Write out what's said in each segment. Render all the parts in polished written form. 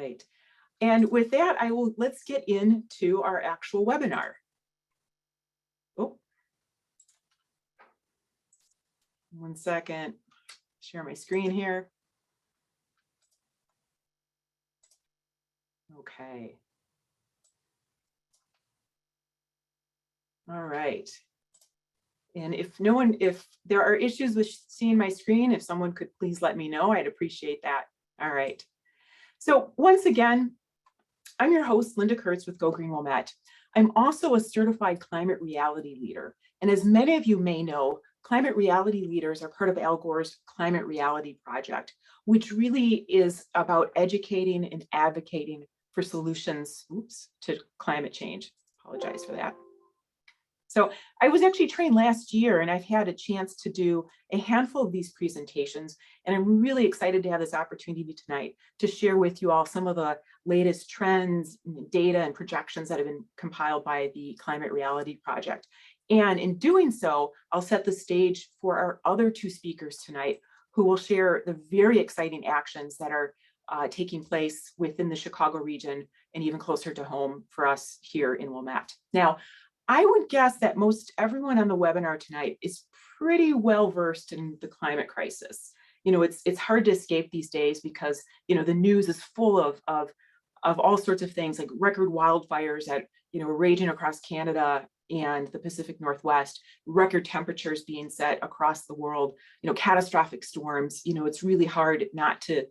right. And with that, let's get into our actual webinar. Oh, one second, share my screen here. Okay. All right. And if there are issues with seeing my screen, if someone could please let me know, I'd appreciate that. All right. So once again, I'm your host, Linda Kurtz with Go Green Wilmette. I'm also a certified climate reality leader. And as many of you may know, climate reality leaders are part of Al Gore's Climate Reality Project, which really is about educating and advocating for solutions to climate change. Apologize for that. So I was actually trained last year, and I've had a chance to do a handful of these presentations, and I'm really excited to have this opportunity tonight to share with you all some of the latest trends, data, and projections that have been compiled by the Climate Reality Project. And in doing so, I'll set the stage for our other two speakers tonight, who will share the very exciting actions that are taking place within the Chicago region and even closer to home for us here in Wilmette. Now, I would guess that most everyone on the webinar tonight is pretty well versed in the climate crisis. You know, it's hard to escape these days because, you know, the news is full of all sorts of things, like record wildfires that, you know, are raging across Canada and the Pacific Northwest, record temperatures being set across the world, you know, catastrophic storms. You know, it's really hard not to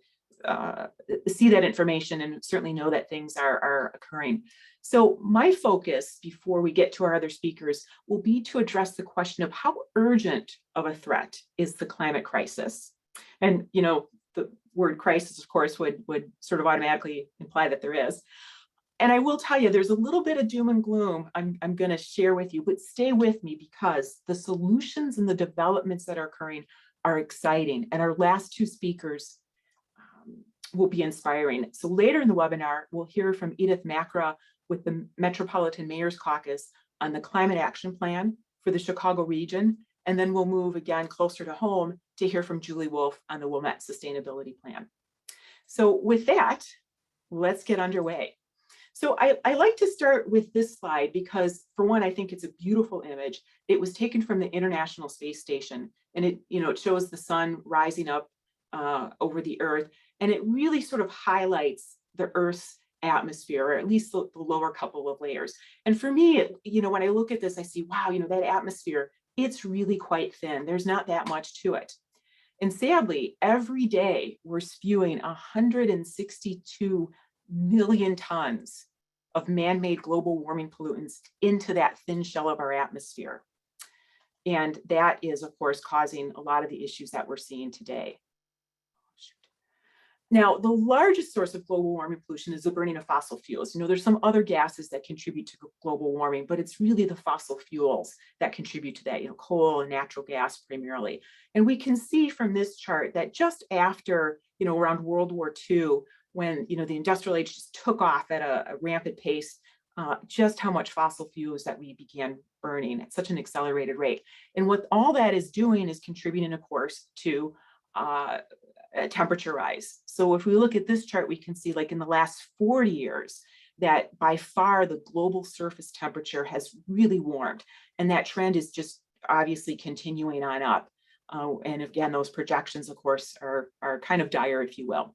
see that information and certainly know that things are occurring. So my focus before we get to our other speakers will be to address the question of how urgent of a threat is the climate crisis. And, you know, the word crisis, of course, would sort of automatically imply that there is. And I will tell you, there's a little bit of doom and gloom I'm going to share with you, but stay with me because the solutions and the developments that are occurring are exciting. And our last two speakers will be inspiring. So later in the webinar, we'll hear from Edith Makra with the Metropolitan Mayor's Caucus on the Climate Action Plan for the Chicago region. And then we'll move again closer to home to hear from Julie Wolf on the Wilmette Sustainability Plan. So with that, let's get underway. So I like to start with this slide because, for one, I think it's a beautiful image. It was taken from the International Space Station, and it shows the sun rising up over the Earth, and it really sort of highlights the Earth's atmosphere, or at least the lower couple of layers. And for me, when I look at this, I see, wow, that atmosphere, it's really quite thin. There's not that much to it. And sadly, every day we're spewing 162 million tons of man-made global warming pollutants into that thin shell of our atmosphere. And that is, of course, causing a lot of the issues that we're seeing today. Now, the largest source of global warming pollution is the burning of fossil fuels. There's some other gases that contribute to global warming, but it's really the fossil fuels that contribute to that, coal and natural gas primarily. And we can see from this chart that just after, around World War II, when, the industrial age just took off at a rampant pace, just how much fossil fuels that we began burning at such an accelerated rate. And what all that is doing is contributing, of course, to a temperature rise. So if we look at this chart, we can see, like, in the last 40 years, that by far the global surface temperature has really warmed. And that trend is just obviously continuing on up. And again, those projections, of course, are kind of dire, if you will.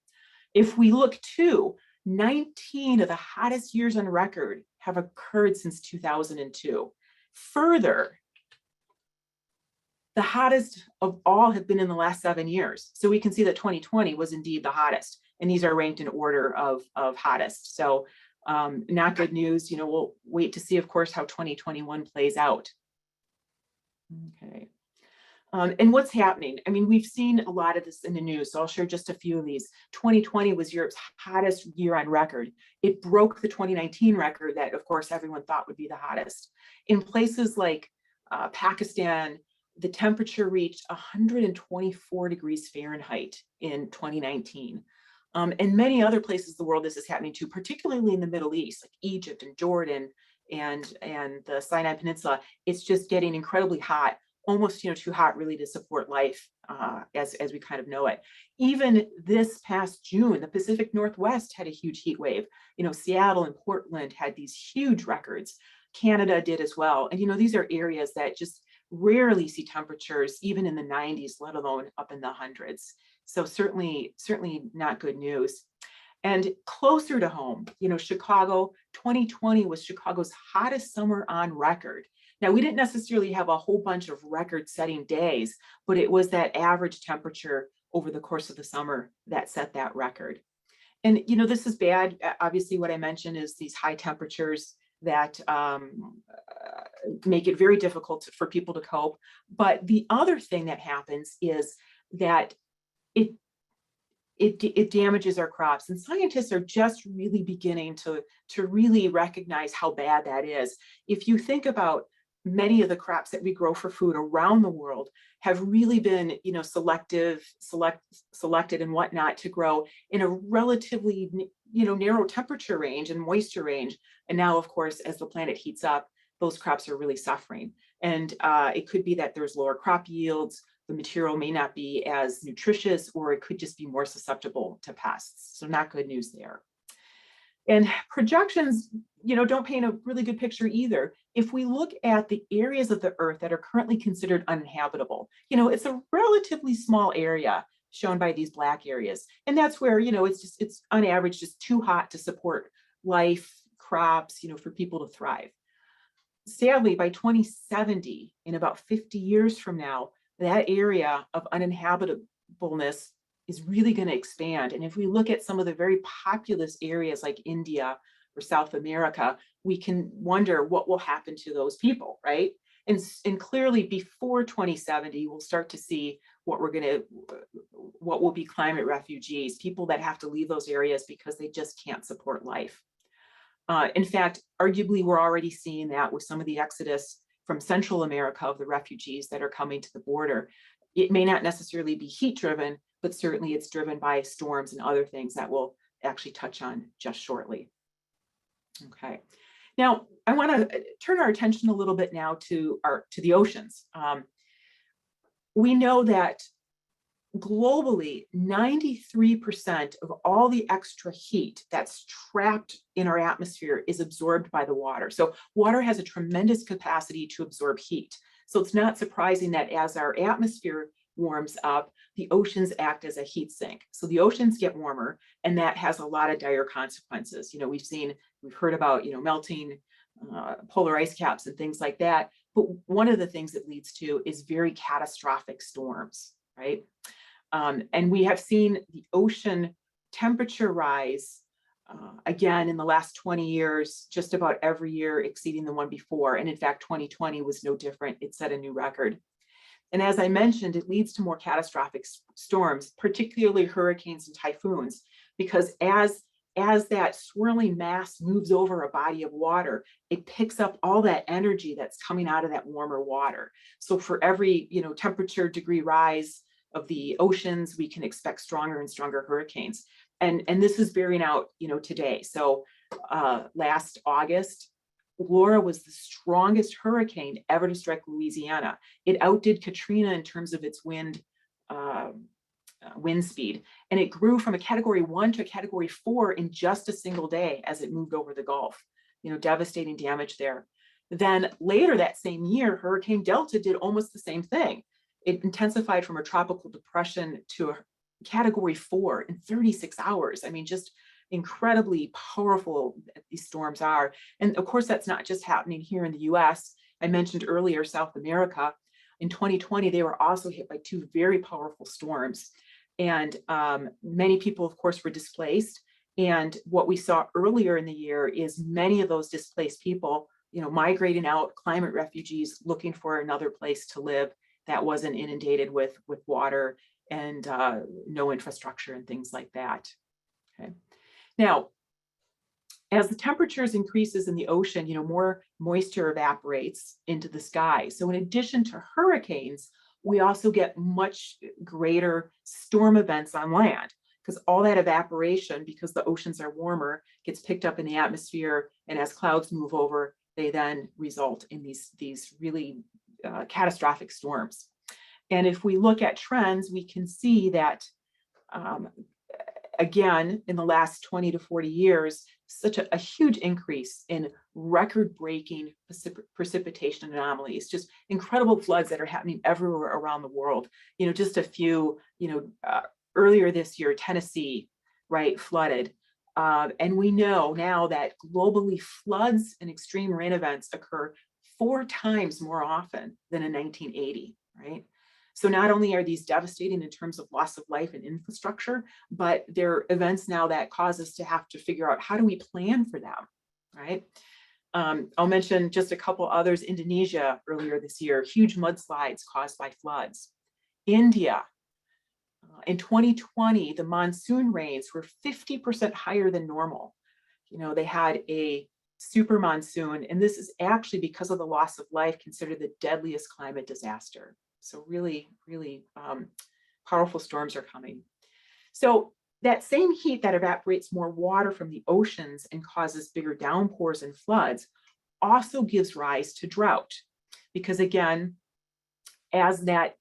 If we look to 19 of the hottest years on record have occurred since 2002. Further, the hottest of all have been in the last 7 years. So we can see that 2020 was indeed the hottest, and these are ranked in order of hottest. So not good news. We'll wait to see, of course, how 2021 plays out. Okay. And what's happening? I mean, we've seen a lot of this in the news, so I'll share just a few of these. 2020 was Europe's hottest year on record. It broke the 2019 record that, of course, everyone thought would be the hottest. In places like Pakistan, the temperature reached 124 degrees Fahrenheit in 2019. In many other places of the world, this is happening too, particularly in the Middle East, like Egypt and Jordan and the Sinai Peninsula. It's just getting incredibly hot. almost, too hot really to support life as we kind of know it. Even this past June, the Pacific Northwest had a huge heat wave. Seattle and Portland had these huge records. Canada did as well. And, these are areas that just rarely see temperatures even in the 90s, let alone up in the hundreds. So certainly not good news. And closer to home, Chicago, 2020 was Chicago's hottest summer on record. Now, we didn't necessarily have a whole bunch of record-setting days, but it was that average temperature over the course of the summer that set that record. And, this is bad. Obviously, what I mentioned is these high temperatures that make it very difficult for people to cope. But the other thing that happens is that it damages our crops, and scientists are just really beginning to really recognize how bad that is. If you think about many of the crops that we grow for food around the world have really been, selected and whatnot to grow in a relatively, narrow temperature range and moisture range. And now, of course, as the planet heats up, those crops are really suffering. And it could be that there's lower crop yields, the material may not be as nutritious, or it could just be more susceptible to pests. So not good news there. And projections, don't paint a really good picture either. If we look at the areas of the Earth that are currently considered uninhabitable, it's a relatively small area shown by these black areas. And that's where, it's on average just too hot to support life, crops, for people to thrive. Sadly, by 2070, in about 50 years from now, that area of uninhabitableness is really going to expand. And if we look at some of the very populous areas like India or South America, we can wonder what will happen to those people, right? And clearly before 2070, we'll start to see what will be climate refugees, people that have to leave those areas because they just can't support life. In fact, arguably, we're already seeing that with some of the exodus from Central America of the refugees that are coming to the border. It may not necessarily be heat driven, but certainly it's driven by storms and other things that we'll actually touch on just shortly. Okay, now I want to turn our attention a little bit now to the oceans. We know that globally, 93% of all the extra heat that's trapped in our atmosphere is absorbed by the water. So water has a tremendous capacity to absorb heat. So it's not surprising that as our atmosphere warms up, the oceans act as a heat sink. So the oceans get warmer, and that has a lot of dire consequences. We've heard about, melting polar ice caps and things like that. But one of the things it leads to is very catastrophic storms, right? And we have seen the ocean temperature rise again in the last 20 years, just about every year exceeding the one before. And in fact, 2020 was no different. It set a new record. And as I mentioned, it leads to more catastrophic storms, particularly hurricanes and typhoons, because as that swirling mass moves over a body of water, it picks up all that energy that's coming out of that warmer water. So for every temperature degree rise of the oceans, we can expect stronger and stronger hurricanes. And this is bearing out, today. So last August, Laura was the strongest hurricane ever to strike Louisiana. It outdid Katrina in terms of its wind speed, and it grew from a Category 1 to a Category 4 in just a single day as it moved over the Gulf. Devastating damage there. Then later that same year, Hurricane Delta did almost the same thing. It intensified from a tropical depression to a Category 4 in 36 hours. I mean, just incredibly powerful these storms are. And of course, that's not just happening here in the US. I mentioned earlier, South America. In 2020, they were also hit by two very powerful storms. And many people, of course, were displaced. And what we saw earlier in the year is many of those displaced people, migrating out, climate refugees looking for another place to live that wasn't inundated with water and no infrastructure and things like that. Okay. Now, as the temperatures increases in the ocean, more moisture evaporates into the sky. So in addition to hurricanes, we also get much greater storm events on land, because all that evaporation, because the oceans are warmer, gets picked up in the atmosphere. And as clouds move over, they then result in these really catastrophic storms. And if we look at trends, we can see that, again, in the last 20 to 40 years, such a huge increase in record-breaking precipitation anomalies, just incredible floods that are happening everywhere around the world. Just a few, earlier this year, Tennessee, right, flooded. And we know now that globally floods and extreme rain events occur 4 times more often than in 1980, right? So not only are these devastating in terms of loss of life and infrastructure, but they're events now that cause us to have to figure out how do we plan for them, right? I'll mention just a couple others. Indonesia earlier this year, huge mudslides caused by floods. India, in 2020, the monsoon rains were 50% higher than normal. They had a super monsoon, and this is actually, because of the loss of life, considered the deadliest climate disaster. So really, really powerful storms are coming. So that same heat that evaporates more water from the oceans and causes bigger downpours and floods also gives rise to drought. Because again, as that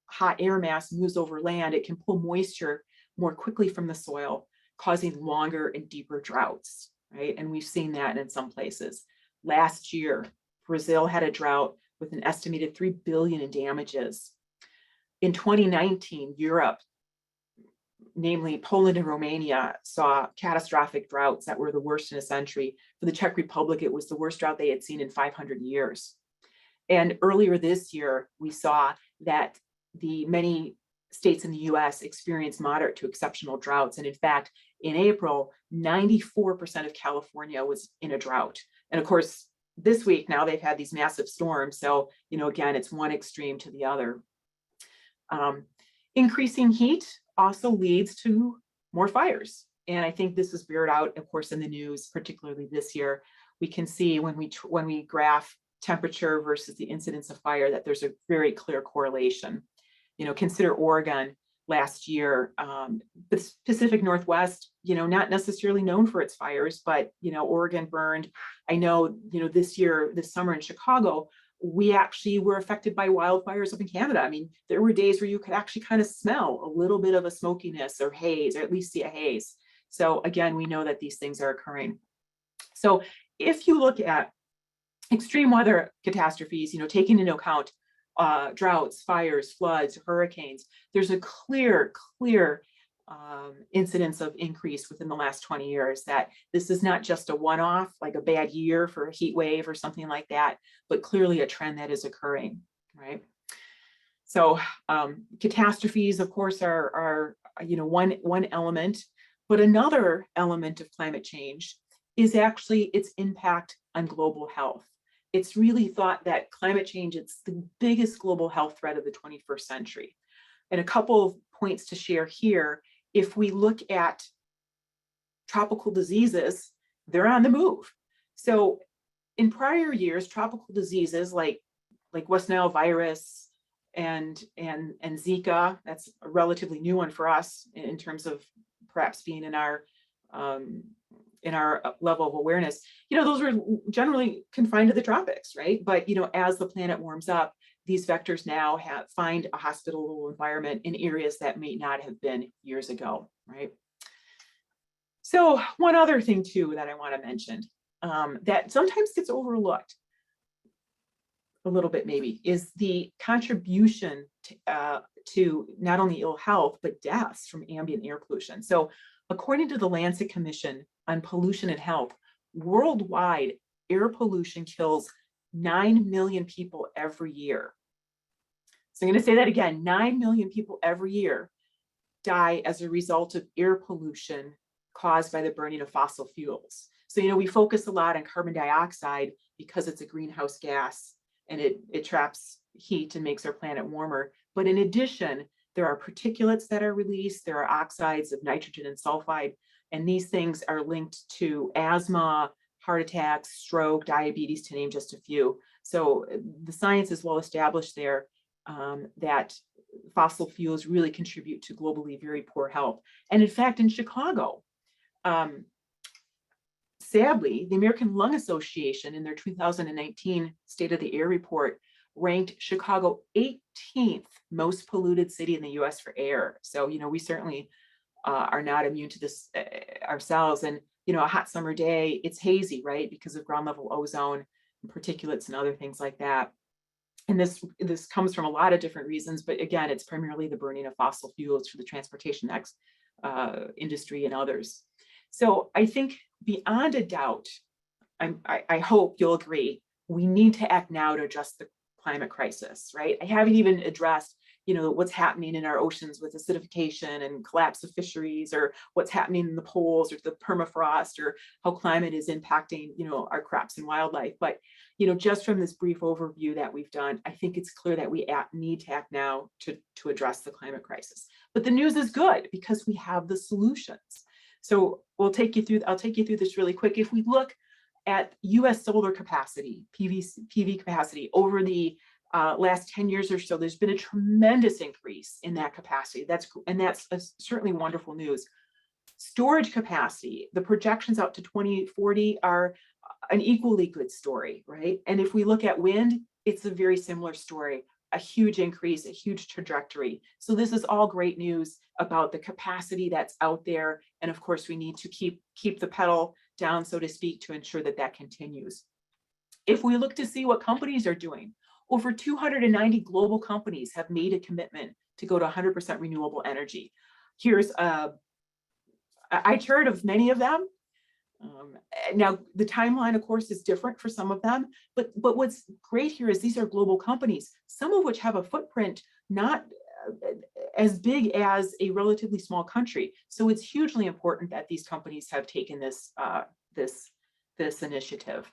hot air mass moves over land, it can pull moisture more quickly from the soil, causing longer and deeper droughts, right? And we've seen that in some places. Last year, Brazil had a drought with an estimated 3 billion in damages. In 2019, Europe, namely Poland and Romania, saw catastrophic droughts that were the worst in a century. For the Czech Republic, it was the worst drought they had seen in 500 years. And earlier this year, we saw that the many states in the US experienced moderate to exceptional droughts. And in fact, in April, 94% of California was in a drought. And of course, this week now they've had these massive storms. So, again, it's one extreme to the other. Increasing heat also leads to more fires. And I think this is beared out, of course, in the news, particularly this year. We can see when we graph temperature versus the incidence of fire that there's a very clear correlation. Consider Oregon last year, the Pacific Northwest, not necessarily known for its fires, but, Oregon burned. I know, this summer in Chicago, we actually were affected by wildfires up in Canada. I mean, there were days where you could actually kind of smell a little bit of a smokiness or haze, or at least see a haze. So again, we know that these things are occurring. So if you look at extreme weather catastrophes, taking into account droughts, fires, floods, hurricanes, there's a clear incidence of increase within the last 20 years, that this is not just a one-off, like a bad year for a heat wave or something like that, but clearly a trend that is occurring, right? So catastrophes, of course, are one element, but another element of climate change is actually its impact on global health. It's really thought that climate change, it's the biggest global health threat of the 21st century. And a couple of points to share here. If we look at tropical diseases, they're on the move. So in prior years, tropical diseases like West Nile virus and Zika, that's a relatively new one for us in terms of perhaps being in our level of awareness, those were generally confined to the tropics, right? But, as the planet warms up, these vectors now find a hospitable environment in areas that may not have been years ago, right? So one other thing too that I want to mention that sometimes gets overlooked a little bit maybe is the contribution to not only ill health, but deaths from ambient air pollution. So according to the Lancet Commission on Pollution and Health, worldwide air pollution kills 9 million people every year. So I'm going to say that again, 9 million people every year die as a result of air pollution caused by the burning of fossil fuels. So, we focus a lot on carbon dioxide because it's a greenhouse gas and it traps heat and makes our planet warmer. But in addition, there are particulates that are released, there are oxides of nitrogen and sulfide, and these things are linked to asthma, heart attacks, stroke, diabetes, to name just a few. So the science is well established there that fossil fuels really contribute to globally very poor health. And in fact, in Chicago, sadly, the American Lung Association in their 2019 State of the Air report ranked Chicago 18th most polluted city in the US for air. So, we certainly are not immune to this ourselves. And, a hot summer day, it's hazy, right? Because of ground level ozone and particulates and other things like that. And this comes from a lot of different reasons, but again, it's primarily the burning of fossil fuels for the transportation industry and others. So I think beyond a doubt, I hope you'll agree, we need to act now to address the climate crisis, right? I haven't even addressed, what's happening in our oceans with acidification and collapse of fisheries, or what's happening in the poles or the permafrost, or how climate is impacting, our crops and wildlife. But, just from this brief overview that we've done, I think it's clear that we need to act now to address the climate crisis. But the news is good because we have the solutions. So I'll take you through this really quick. If we look at US solar capacity, PV capacity over the last 10 years or so, there's been a tremendous increase in that capacity. That's certainly wonderful news. Storage capacity, the projections out to 2040 are an equally good story, right? And if we look at wind, it's a very similar story, a huge increase, a huge trajectory. So this is all great news about the capacity that's out there. And of course, we need to keep the pedal down, so to speak, to ensure that that continues. If we look to see what companies are doing, over 290 global companies have made a commitment to go to 100% renewable energy. Here's a chart of many of them. Now, the timeline, of course, is different for some of them, but what's great here is these are global companies, some of which have a footprint not as big as a relatively small country. So it's hugely important that these companies have taken this initiative.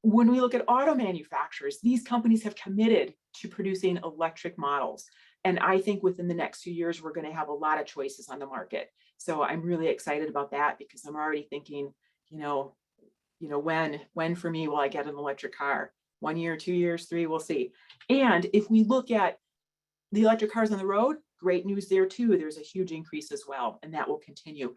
When we look at auto manufacturers, these companies have committed to producing electric models. And I think within the next few years, we're going to have a lot of choices on the market. So I'm really excited about that because I'm already thinking, when for me will I get an electric car? 1 year, 2 years, 3, we'll see. And if we look at the electric cars on the road, great news there too. There's a huge increase as well, and that will continue.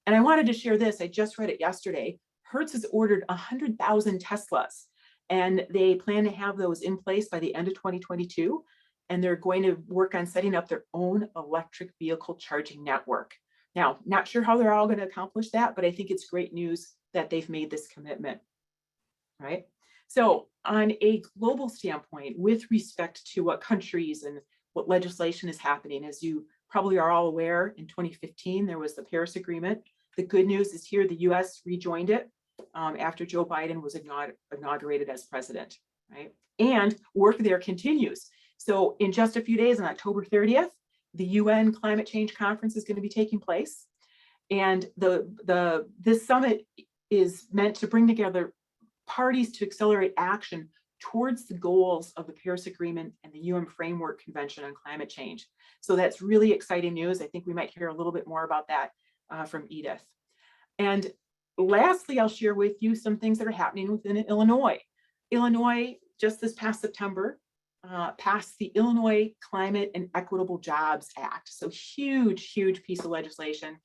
And I wanted to share this. I just read it yesterday. Hertz has ordered 100,000 Teslas, and they plan to have those in place by the end of 2022. And they're going to work on setting up their own electric vehicle charging network. Now, not sure how they're all going to accomplish that, but I think it's great news that they've made this commitment, right? So on a global standpoint, with respect to what countries and what legislation is happening, as you probably are all aware, in 2015, there was the Paris Agreement. The good news is here, the US rejoined it after Joe Biden was inaugurated as president, right? And work there continues. So in just a few days, on October 30th, the UN Climate Change Conference is going to be taking place. And this summit is meant to bring together parties to accelerate action towards the goals of the Paris Agreement and the UN Framework Convention on Climate Change. So that's really exciting news. I think we might hear a little bit more about that from Edith. And lastly, I'll share with you some things that are happening within Illinois. Illinois, just this past September, passed the Illinois Climate and Equitable Jobs Act. So huge piece of legislation.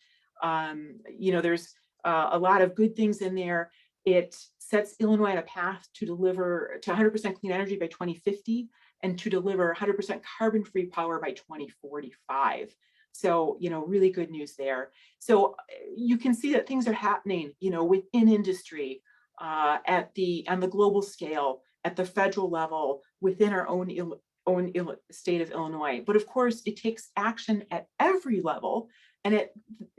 There's a lot of good things in there. It sets Illinois on a path to deliver to 100% clean energy by 2050 and to deliver 100% carbon-free power by 2045. So, really good news there. So you can see that things are happening, within industry, on the global scale, at the federal level, within our own state of Illinois. But of course, it takes action at every level. And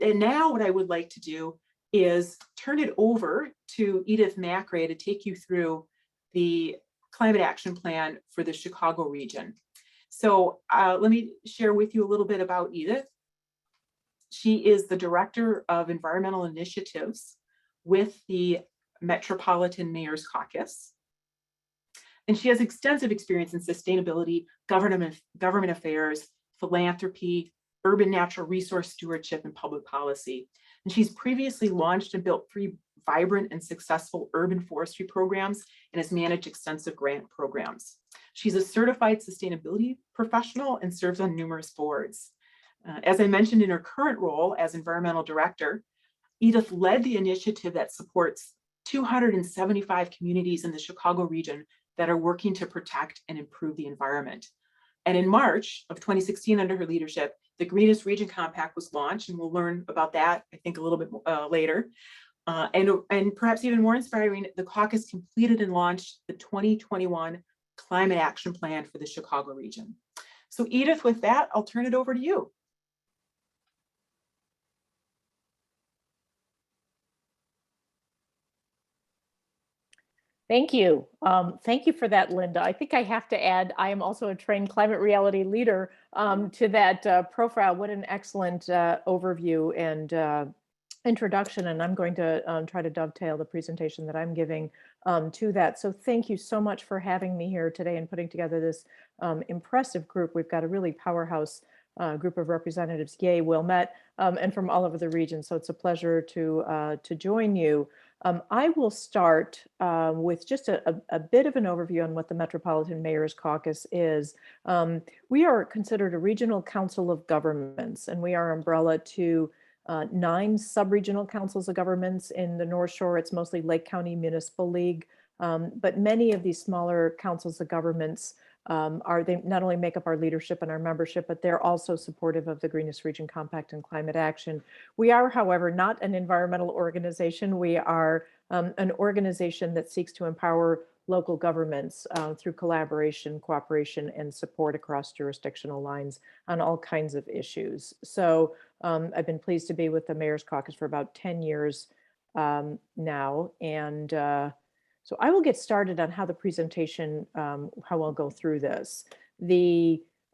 now what I would like to do is turn it over to Edith Makra to take you through the climate action plan for the Chicago region. So let me share with you a little bit about Edith. She is the Director of Environmental Initiatives with the Metropolitan Mayor's Caucus. And she has extensive experience in sustainability, government affairs, philanthropy, urban natural resource stewardship, and public policy. And she's previously launched and built 3 vibrant and successful urban forestry programs and has managed extensive grant programs. She's a certified sustainability professional and serves on numerous boards. As I mentioned, in her current role as environmental director, Edith led the initiative that supports 275 communities in the Chicago region that are working to protect and improve the environment. And in March of 2016, under her leadership, the Greenest Region Compact was launched, and we'll learn about that, I think, a little bit later. And perhaps even more inspiring, the caucus completed and launched the 2021 Climate Action Plan for the Chicago region. So Edith, with that, I'll turn it over to you. Thank you. Thank you for that, Linda. I think I have to add, I am also a trained climate reality leader to that profile. What an excellent overview and introduction. And I'm going to try to dovetail the presentation that I'm giving to that. So thank you so much for having me here today and putting together this impressive group. We've got a really powerhouse group of representatives, yay, Wilmette, and from all over the region. So it's a pleasure to join you. I will start with just a bit of an overview on what the Metropolitan Mayor's Caucus is. We are considered a regional council of governments, and we are umbrella to 9 sub-regional councils of governments. In the North Shore, it's mostly Lake County Municipal League, but many of these smaller councils of governments they not only make up our leadership and our membership, but they're also supportive of the Greenest Region Compact and climate action. We are, however, not an environmental organization. We are an organization that seeks to empower local governments through collaboration, cooperation, and support across jurisdictional lines on all kinds of issues. So I've been pleased to be with the Mayor's Caucus for about 10 years now. And so I will get started on how the presentation, how I'll go through this.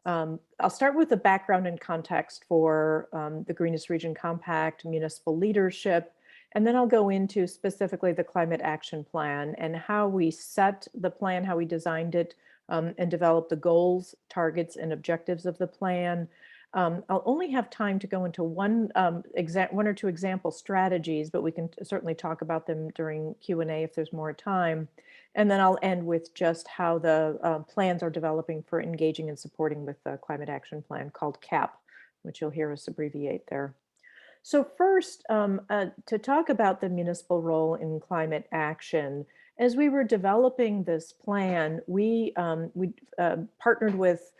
I'll start with the background and context for the Greenest Region Compact, municipal leadership, and then I'll go into specifically the Climate Action Plan and how we set the plan, how we designed it, and developed the goals, targets, and objectives of the plan. I'll only have time to go into one or two example strategies, but we can certainly talk about them during Q&A if there's more time. And then I'll end with just how the plans are developing for engaging and supporting with the Climate Action Plan called CAP, which you'll hear us abbreviate there. So first, to talk about the municipal role in climate action, as we were developing this plan, we partnered with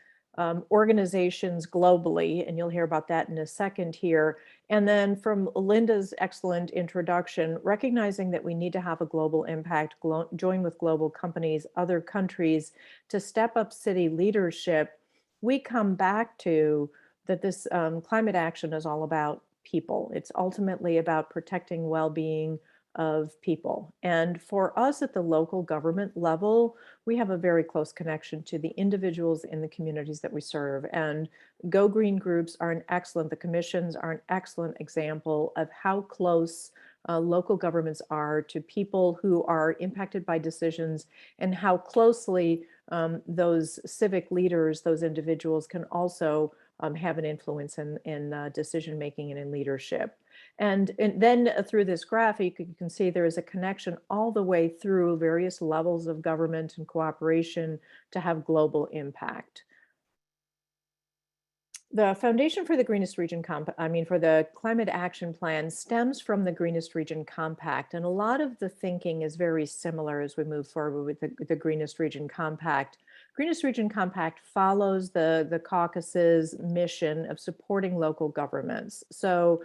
organizations globally, and you'll hear about that in a second here. And then from Linda's excellent introduction, recognizing that we need to have a global impact, join with global companies, other countries to step up city leadership, we come back to that this climate action is all about people. It's ultimately about protecting well-being of people. And for us at the local government level, we have a very close connection to the individuals in the communities that we serve. And Go Green groups are the commissions are an excellent example of how close local governments are to people who are impacted by decisions and how closely those civic leaders, those individuals can also have an influence in decision making and in leadership. And then through this graph, you can see there is a connection all the way through various levels of government and cooperation to have global impact. The foundation for the Greenest Region for the Climate Action Plan stems from the Greenest Region Compact. And a lot of the thinking is very similar as we move forward with the Greenest Region Compact. Greenest Region Compact follows the caucus's mission of supporting local governments. So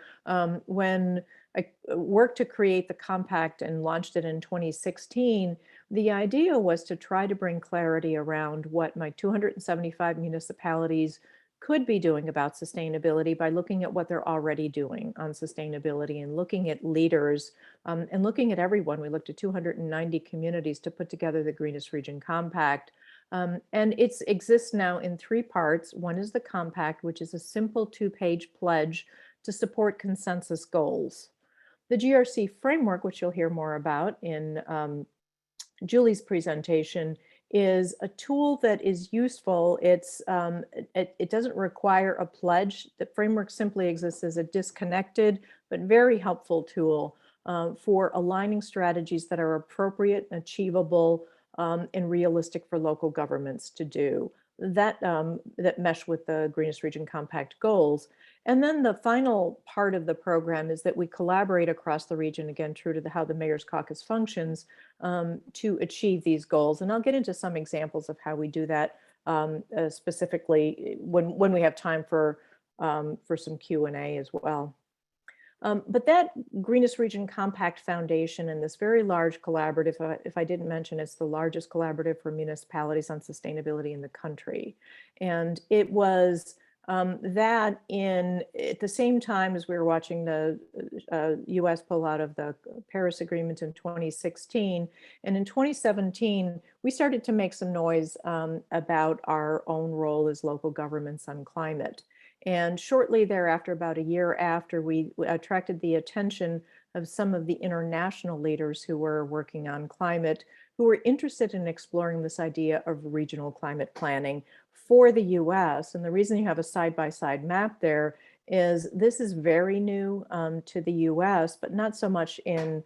when I worked to create the compact and launched it in 2016, the idea was to try to bring clarity around what my 275 municipalities could be doing about sustainability by looking at what they're already doing on sustainability and looking at leaders and looking at everyone. We looked at 290 communities to put together the Greenest Region Compact. And it exists now in 3 parts. One is the compact, which is a simple 2-page pledge to support consensus goals. The GRC framework, which you'll hear more about in Julie's presentation, is a tool that is useful. It doesn't require a pledge. The framework simply exists as a disconnected but very helpful tool for aligning strategies that are appropriate, achievable, and realistic for local governments to do. that mesh with the Greenest Region Compact goals. And then the final part of the program is that we collaborate across the region, again, true to how the Mayor's Caucus functions, to achieve these goals. And I'll get into some examples of how we do that specifically when we have time for some Q&A as well. But that Greenest Region Compact Foundation and this very large collaborative, if I didn't mention, it's the largest collaborative for municipalities on sustainability in the country. And it was that at the same time as we were watching the US pull out of the Paris Agreement in 2016, and in 2017, we started to make some noise about our own role as local governments on climate. And shortly thereafter, about a year after, we attracted the attention of some of the international leaders who were working on climate, who were interested in exploring this idea of regional climate planning for the US. And the reason you have a side-by-side map there is this is very new to the US, but not so much in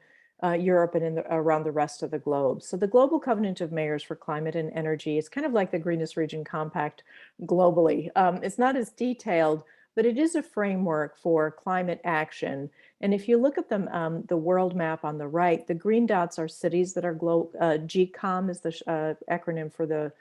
Europe and around the rest of the globe. So the Global Covenant of Mayors for Climate and Energy is kind of like the Greenest Region Compact globally. It's not as detailed, but it is a framework for climate action. And if you look at the world map on the right, the green dots are cities that are GCOM is the acronym for the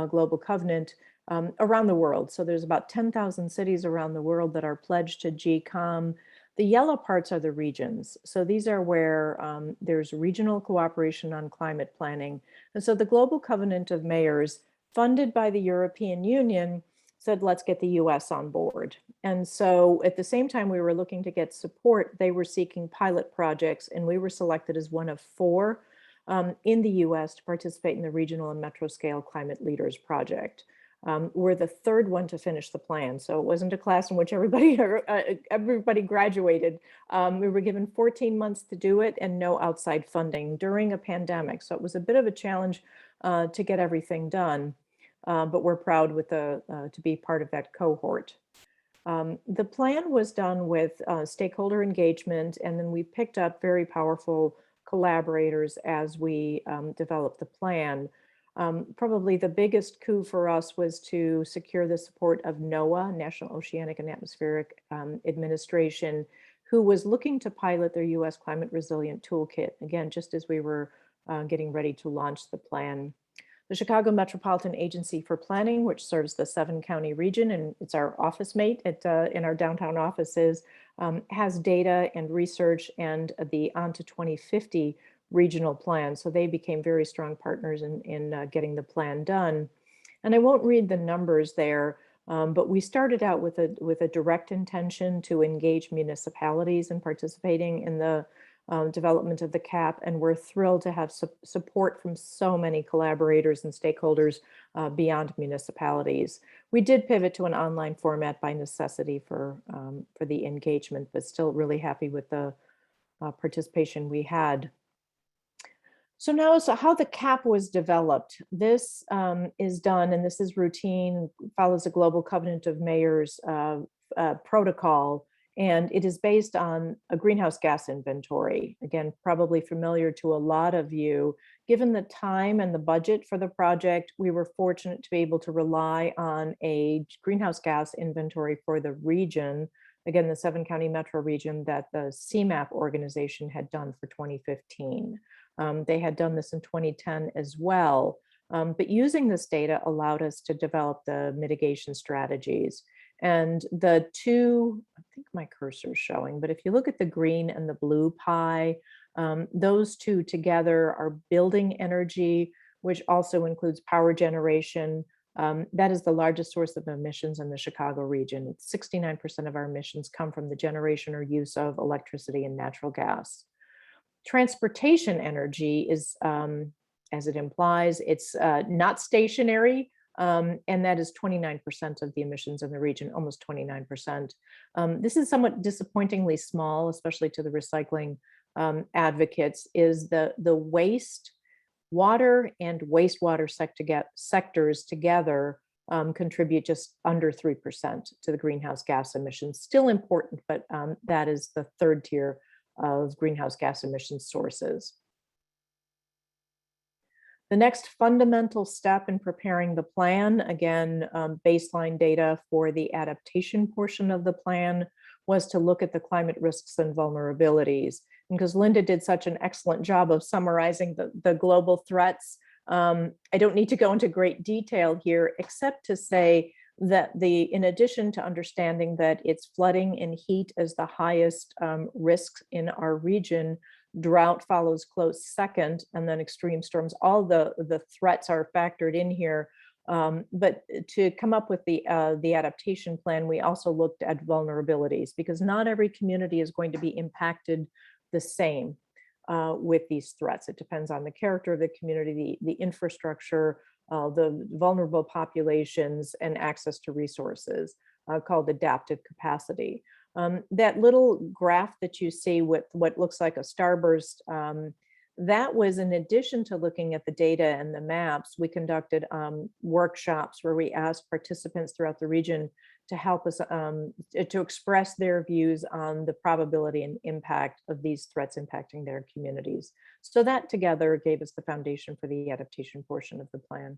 Global Covenant around the world. So there's about 10,000 cities around the world that are pledged to GCOM. The yellow parts are the regions. So these are where there's regional cooperation on climate planning. And so the Global Covenant of Mayors, funded by the European Union, said, let's get the US on board. And so at the same time we were looking to get support, they were seeking pilot projects, and we were selected as one of 4 in the US to participate in the Regional and Metro Scale Climate Leaders Project. We're the 3rd one to finish the plan. So it wasn't a class in which everybody graduated. We were given 14 months to do it and no outside funding during a pandemic. So it was a bit of a challenge to get everything done, but we're proud to be part of that cohort. The plan was done with stakeholder engagement, and then we picked up very powerful collaborators as we developed the plan. Probably the biggest coup for us was to secure the support of NOAA, National Oceanic and Atmospheric Administration, who was looking to pilot their US Climate Resilient Toolkit, again, just as we were getting ready to launch the plan. The Chicago Metropolitan Agency for Planning, which serves the 7-county region, and it's our office mate in our downtown offices, has data and research and the On to 2050 regional plan. So they became very strong partners in getting the plan done. And I won't read the numbers there, but we started out with a direct intention to engage municipalities in participating in the development of the CAP, and we're thrilled to have support from so many collaborators and stakeholders beyond municipalities. We did pivot to an online format by necessity for the engagement, but still really happy with the participation we had. So now, how the CAP was developed. This is done, and this is routine, follows a Global Covenant of Mayors protocol, and it is based on a greenhouse gas inventory. Again, probably familiar to a lot of you. Given the time and the budget for the project, we were fortunate to be able to rely on a greenhouse gas inventory for the region, again, the 7-county metro region that the CMAP organization had done for 2015. They had done this in 2010 as well, but using this data allowed us to develop the mitigation strategies. And the two, I think my cursor is showing, but if you look at the green and the blue pie, those two together are building energy, which also includes power generation. That is the largest source of emissions in the Chicago region. 69% of our emissions come from the generation or use of electricity and natural gas. Transportation energy is, as it implies, it's not stationary, and that is 29% of the emissions in the region, almost 29%. This is somewhat disappointingly small, especially to the recycling advocates, is the waste, water and wastewater sectors together contribute just under 3% to the greenhouse gas emissions. Still important, but that is the 3rd tier of greenhouse gas emission sources. The next fundamental step in preparing the plan, again, baseline data for the adaptation portion of the plan, was to look at the climate risks and vulnerabilities. And because Linda did such an excellent job of summarizing the global threats, I don't need to go into great detail here, except to say that in addition to understanding that it's flooding and heat as the highest risk in our region, drought follows close second, and then extreme storms. All the threats are factored in here. But to come up with the adaptation plan, we also looked at vulnerabilities, because not every community is going to be impacted the same with these threats. It depends on the character of the community, the infrastructure, the vulnerable populations, and access to resources, called adaptive capacity. That little graph that you see with what looks like a starburst, that was in addition to looking at the data and the maps. We conducted workshops where we asked participants throughout the region to help us to express their views on the probability and impact of these threats impacting their communities. So that together gave us the foundation for the adaptation portion of the plan.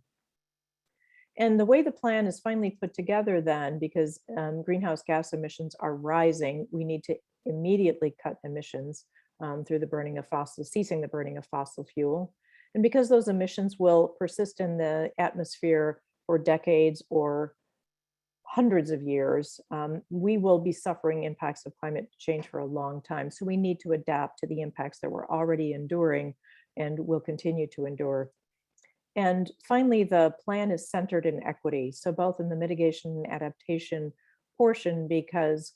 And the way the plan is finally put together then, because greenhouse gas emissions are rising, we need to immediately cut emissions through the burning of ceasing the burning of fossil fuel. And because those emissions will persist in the atmosphere for decades or hundreds of years, we will be suffering impacts of climate change for a long time. So we need to adapt to the impacts that we're already enduring and will continue to endure. And finally, the plan is centered in equity. So both in the mitigation and adaptation portion, because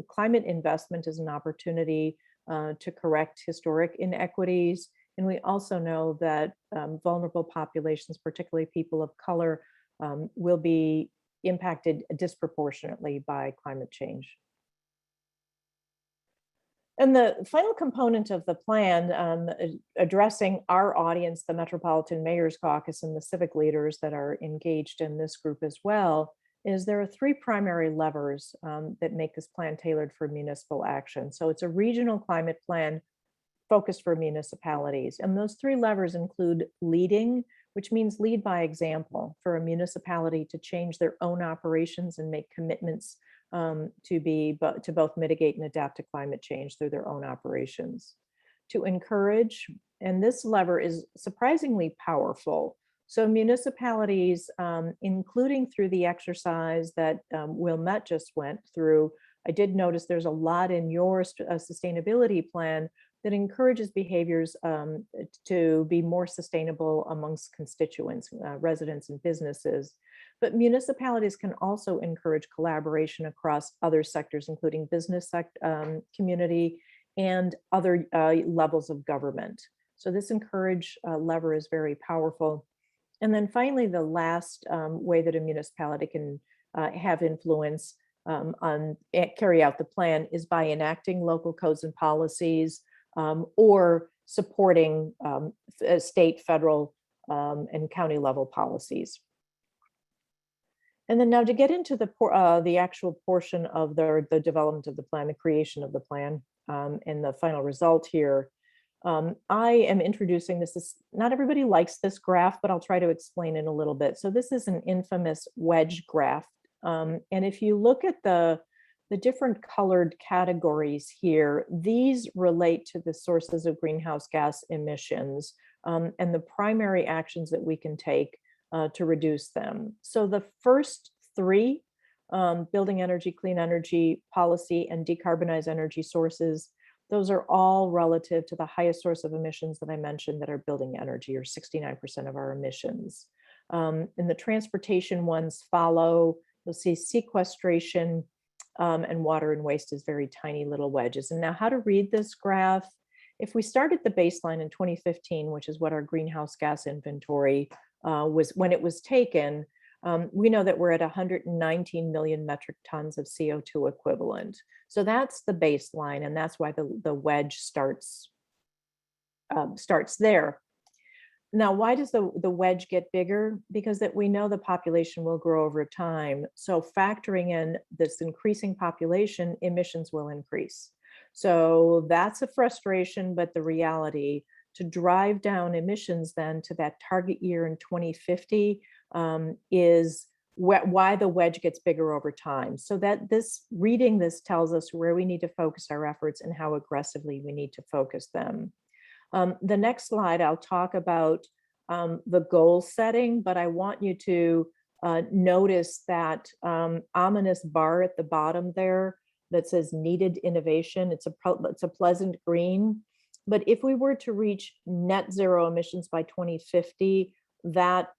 climate investment is an opportunity to correct historic inequities. And we also know that vulnerable populations, particularly people of color, will be impacted disproportionately by climate change. And the final component of the plan, addressing our audience, the Metropolitan Mayor's Caucus, and the civic leaders that are engaged in this group as well, is there are three primary levers that make this plan tailored for municipal action. So it's a regional climate plan focused for municipalities. And those three levers include leading, which means lead by example, for a municipality to change their own operations and make commitments to both mitigate and adapt to climate change through their own operations. To encourage, and this lever is surprisingly powerful. So municipalities, including through the exercise that Wilmette just went through, I did notice there's a lot in your sustainability plan that encourages behaviors to be more sustainable amongst constituents, residents and businesses. But municipalities can also encourage collaboration across other sectors, including business community and other levels of government. So this encourage lever is very powerful. And then finally, the last way that a municipality can have influence carry out the plan is by enacting local codes and policies, or supporting state, federal, and county level policies. And then now to get into the actual portion of the development of the plan, the creation of the plan, and the final result here, I am introducing this. Not everybody likes this graph, but I'll try to explain it a little bit. So this is an infamous wedge graph. And if you look at the different colored categories here, these relate to the sources of greenhouse gas emissions and the primary actions that we can take to reduce them. So the first three, building energy, clean energy policy, and decarbonize energy sources, those are all relative to the highest source of emissions that I mentioned that are building energy, or 69% of our emissions. And the transportation ones follow. You'll see sequestration, and water and waste is very tiny little wedges. And now how to read this graph, if we start at the baseline in 2015, which is what our greenhouse gas inventory was when it was taken, we know that we're at 119 million metric tons of CO2 equivalent. So that's the baseline, and that's why the wedge starts there. Now, why does the wedge get bigger? Because that we know the population will grow over time. So factoring in this increasing population, emissions will increase. So that's a frustration, but the reality to drive down emissions then to that target year in 2050 is why the wedge gets bigger over time. So that reading this tells us where we need to focus our efforts and how aggressively we need to focus them. The next slide, I'll talk about the goal setting, but I want you to notice that ominous bar at the bottom there that says needed innovation. It's a pleasant green. But if we were to reach net zero emissions by 2050, that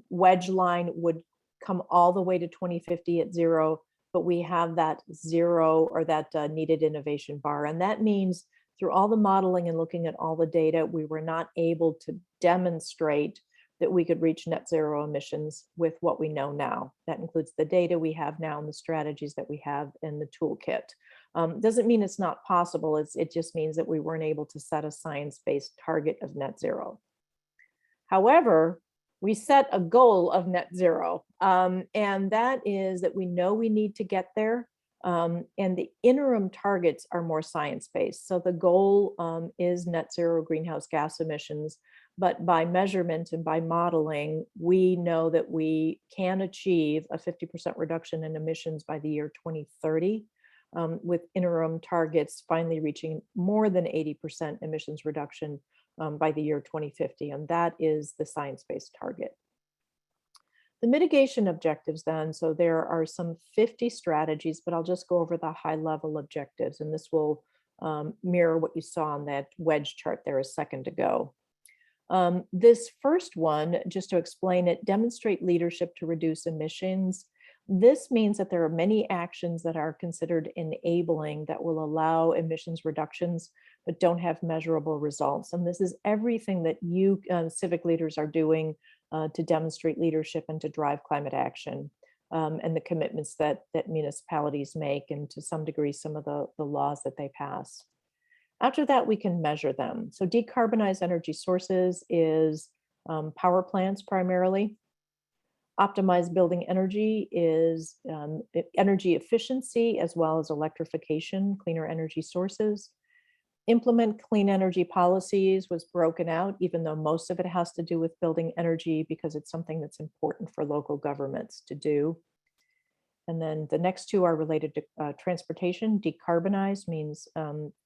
wedge line would come all the way to 2050 at zero, but we have that zero or that needed innovation bar. And that means through all the modeling and looking at all the data, we were not able to demonstrate that we could reach net zero emissions with what we know now. That includes the data we have now and the strategies that we have in the toolkit. Doesn't mean it's not possible. It just means that we weren't able to set a science-based target of net zero. However, we set a goal of net zero, and that is that we know we need to get there, and the interim targets are more science-based. So the goal is net zero greenhouse gas emissions, but by measurement and by modeling, we know that we can achieve a 50% reduction in emissions by the year 2030, with interim targets finally reaching more than 80% emissions reduction by the year 2050, and that is the science-based target. The mitigation objectives then, so there are some 50 strategies, but I'll just go over the high-level objectives, and this will mirror what you saw on that wedge chart there a second ago. This first one, just to explain it, demonstrate leadership to reduce emissions. This means that there are many actions that are considered enabling that will allow emissions reductions, but don't have measurable results. And this is everything that you civic leaders are doing to demonstrate leadership and to drive climate action, and the commitments that municipalities make, and to some degree, some of the laws that they pass. After that, we can measure them. So decarbonized energy sources is power plants primarily. Optimized building energy is energy efficiency as well as electrification, cleaner energy sources. Implement clean energy policies was broken out, even though most of it has to do with building energy because it's something that's important for local governments to do. And then the next two are related to transportation. Decarbonize means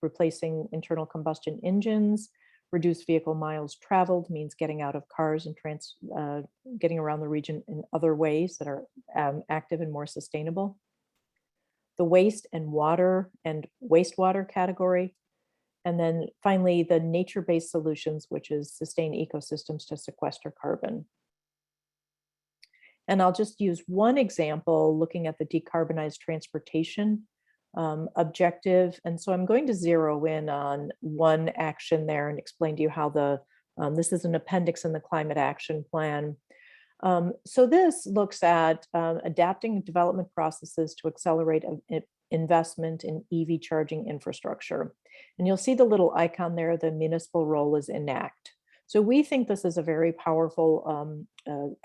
replacing internal combustion engines. Reduce vehicle miles traveled means getting out of cars and getting around the region in other ways that are active and more sustainable. The waste and water and wastewater category. And then finally, the nature-based solutions, which is sustain ecosystems to sequester carbon. And I'll just use one example looking at the decarbonized transportation objective. And so I'm going to zero in on one action there and explain to you how this is an appendix in the climate action plan. So this looks at adapting development processes to accelerate investment in EV charging infrastructure. And you'll see the little icon there, the municipal role is enact. So we think this is a very powerful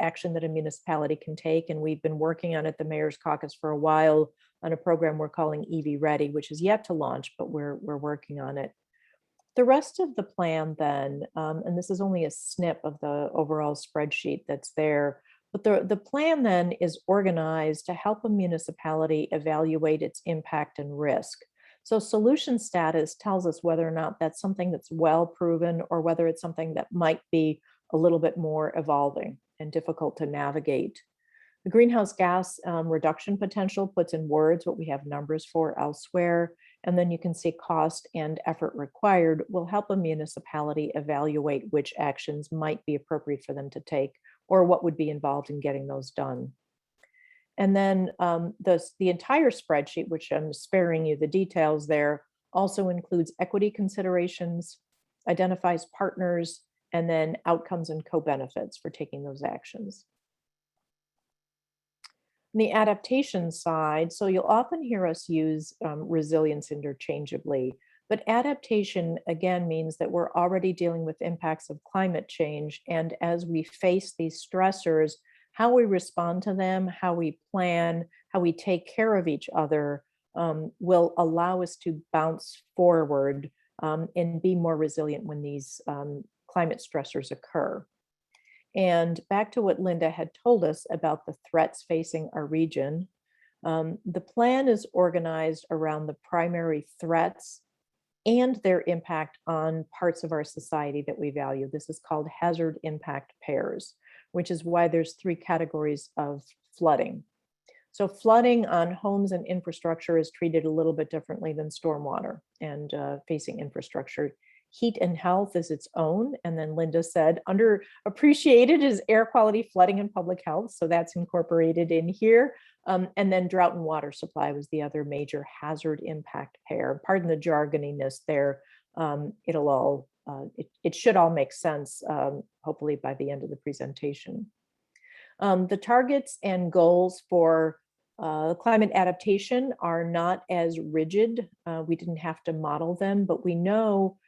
action that a municipality can take, and we've been working on it, the Mayor's Caucus, for a while on a program we're calling EV Ready, which is yet to launch, but we're working on it. The rest of the plan then, and this is only a snip of the overall spreadsheet that's there, but the plan then is organized to help a municipality evaluate its impact and risk. So solution status tells us whether or not that's something that's well proven or whether it's something that might be a little bit more evolving and difficult to navigate. The greenhouse gas reduction potential puts in words what we have numbers for elsewhere. And then you can see cost and effort required will help a municipality evaluate which actions might be appropriate for them to take or what would be involved in getting those done. And then the entire spreadsheet, which I'm sparing you the details there, also includes equity considerations, identifies partners, and then outcomes and co-benefits for taking those actions. On the adaptation side, so you'll often hear us use resilience interchangeably, but adaptation again means that we're already dealing with impacts of climate change. And as we face these stressors, how we respond to them, how we plan, how we take care of each other will allow us to bounce forward and be more resilient when these climate stressors occur. And back to what Linda had told us about the threats facing our region, the plan is organized around the primary threats and their impact on parts of our society that we value. This is called hazard impact pairs, which is why there's 3 categories of flooding. So flooding on homes and infrastructure is treated a little bit differently than stormwater and facing infrastructure. Heat and health is its own. And then Linda said underappreciated is air quality, flooding, and public health. So that's incorporated in here. And then drought and water supply was the other major hazard impact pair. Pardon the jargoniness there. It should all make sense, hopefully by the end of the presentation. The targets and goals for climate adaptation are not as rigid. We didn't have to model them, but we know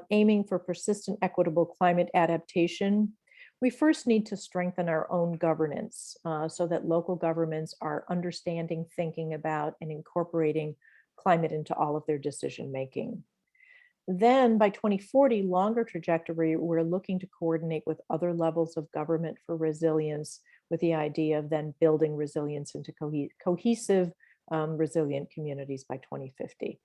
aiming for persistent, equitable climate adaptation, we first need to strengthen our own governance so that local governments are understanding, thinking about, and incorporating climate into all of their decision making. Then by 2040, longer trajectory, we're looking to coordinate with other levels of government for resilience, with the idea of then building resilience into cohesive, resilient communities by 2050.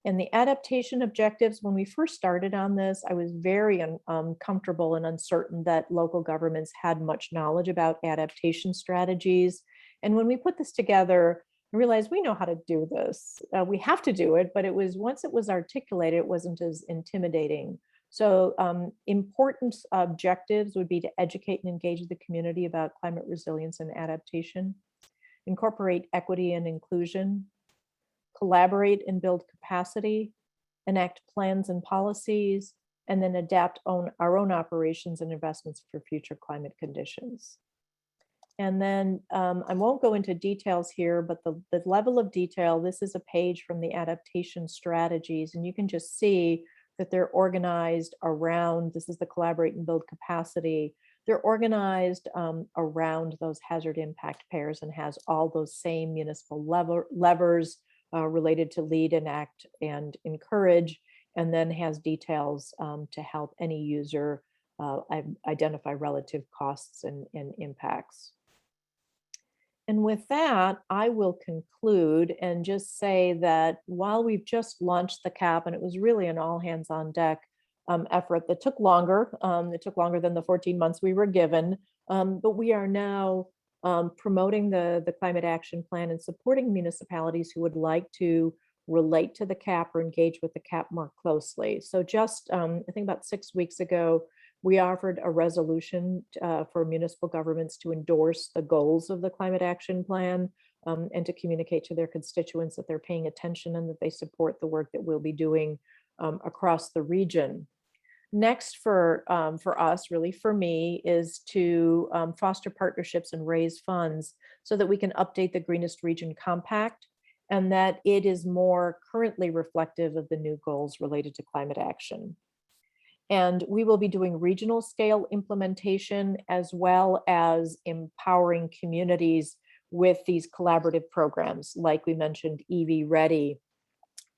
And the adaptation objectives, when we first started on this, I was very uncomfortable and uncertain that local governments had much knowledge about adaptation strategies. And when we put this together, I realized we know how to do this. We have to do it, but once it was articulated, it wasn't as intimidating. So important objectives would be to educate and engage the community about climate resilience and adaptation, incorporate equity and inclusion, collaborate and build capacity, enact plans and policies, and then adapt our own operations and investments for future climate conditions. And then I won't go into details here, but the level of detail, this is a page from the Adaptation Strategies, and you can just see that they're organized around, this is the collaborate and build capacity, they're organized around those hazard impact pairs and has all those same municipal levers related to lead, enact, and encourage, and then has details to help any user identify relative costs and impacts. And with that, I will conclude and just say that while we've just launched the CAP, and it was really an all hands on deck effort that took longer, it took longer than the 14 months we were given, but we are now promoting the climate action plan and supporting municipalities who would like to relate to the CAP or engage with the CAP more closely. So just, I think about 6 weeks ago, we offered a resolution for municipal governments to endorse the goals of the climate action plan and to communicate to their constituents that they're paying attention and that they support the work that we'll be doing across the region. Next for us, really for me, is to foster partnerships and raise funds so that we can update the Greenest Region Compact and that it is more currently reflective of the new goals related to climate action. And we will be doing regional scale implementation as well as empowering communities with these collaborative programs, like we mentioned, EV Ready,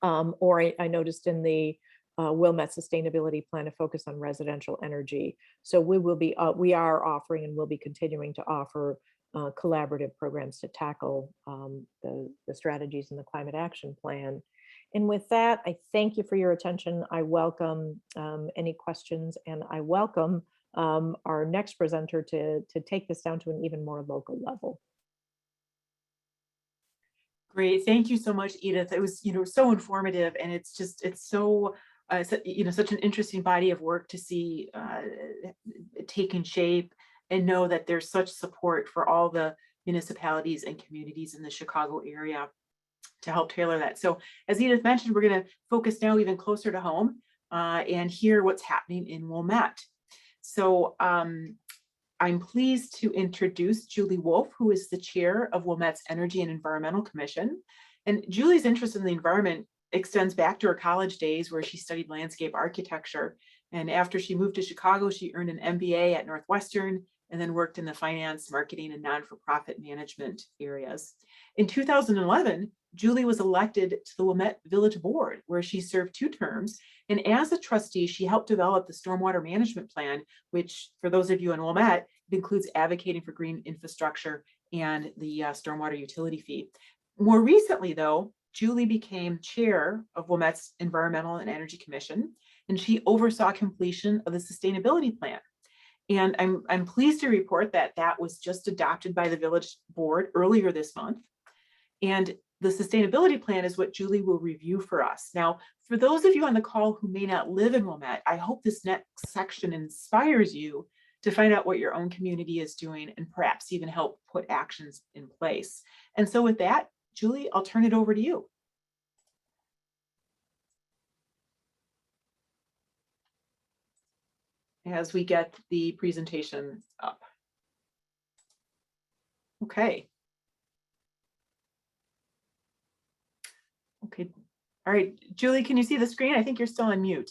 or I noticed in the Wilmette Sustainability Plan, a focus on residential energy. So we are offering and will be continuing to offer collaborative programs to tackle the strategies in the climate action plan. And with that, I thank you for your attention. I welcome any questions, and I welcome our next presenter to take this down to an even more local level. Great, thank you so much, Edith. It was, so informative, and it's so, such an interesting body of work to see taking shape, and know that there's such support for all the municipalities and communities in the Chicago area to help tailor that. So as Edith mentioned, we're going to focus now even closer to home and hear what's happening in Wilmette. So I'm pleased to introduce Julie Wolf, who is the chair of Wilmette's Energy and Environmental Commission. And Julie's interest in the environment extends back to her college days, where she studied landscape architecture. And after she moved to Chicago, she earned an MBA at Northwestern and then worked in the finance, marketing, and non-for-profit management areas. In 2011, Julie was elected to the Wilmette Village Board, where she served 2 terms. And as a trustee, she helped develop the Stormwater Management Plan, which, for those of you in Wilmette, it includes advocating for green infrastructure and the stormwater utility fee. More recently, though, Julie became chair of Wilmette's Environmental and Energy Commission, and she oversaw completion of the Sustainability Plan. And I'm pleased to report that that was just adopted by the village board earlier this month. And the sustainability plan is what Julie will review for us. Now, for those of you on the call who may not live in Wilmette, I hope this next section inspires you to find out what your own community is doing and perhaps even help put actions in place. And so with that, Julie, I'll turn it over to you. As we get the presentation up. Okay. Okay. All right, Julie, can you see the screen? I think you're still on mute.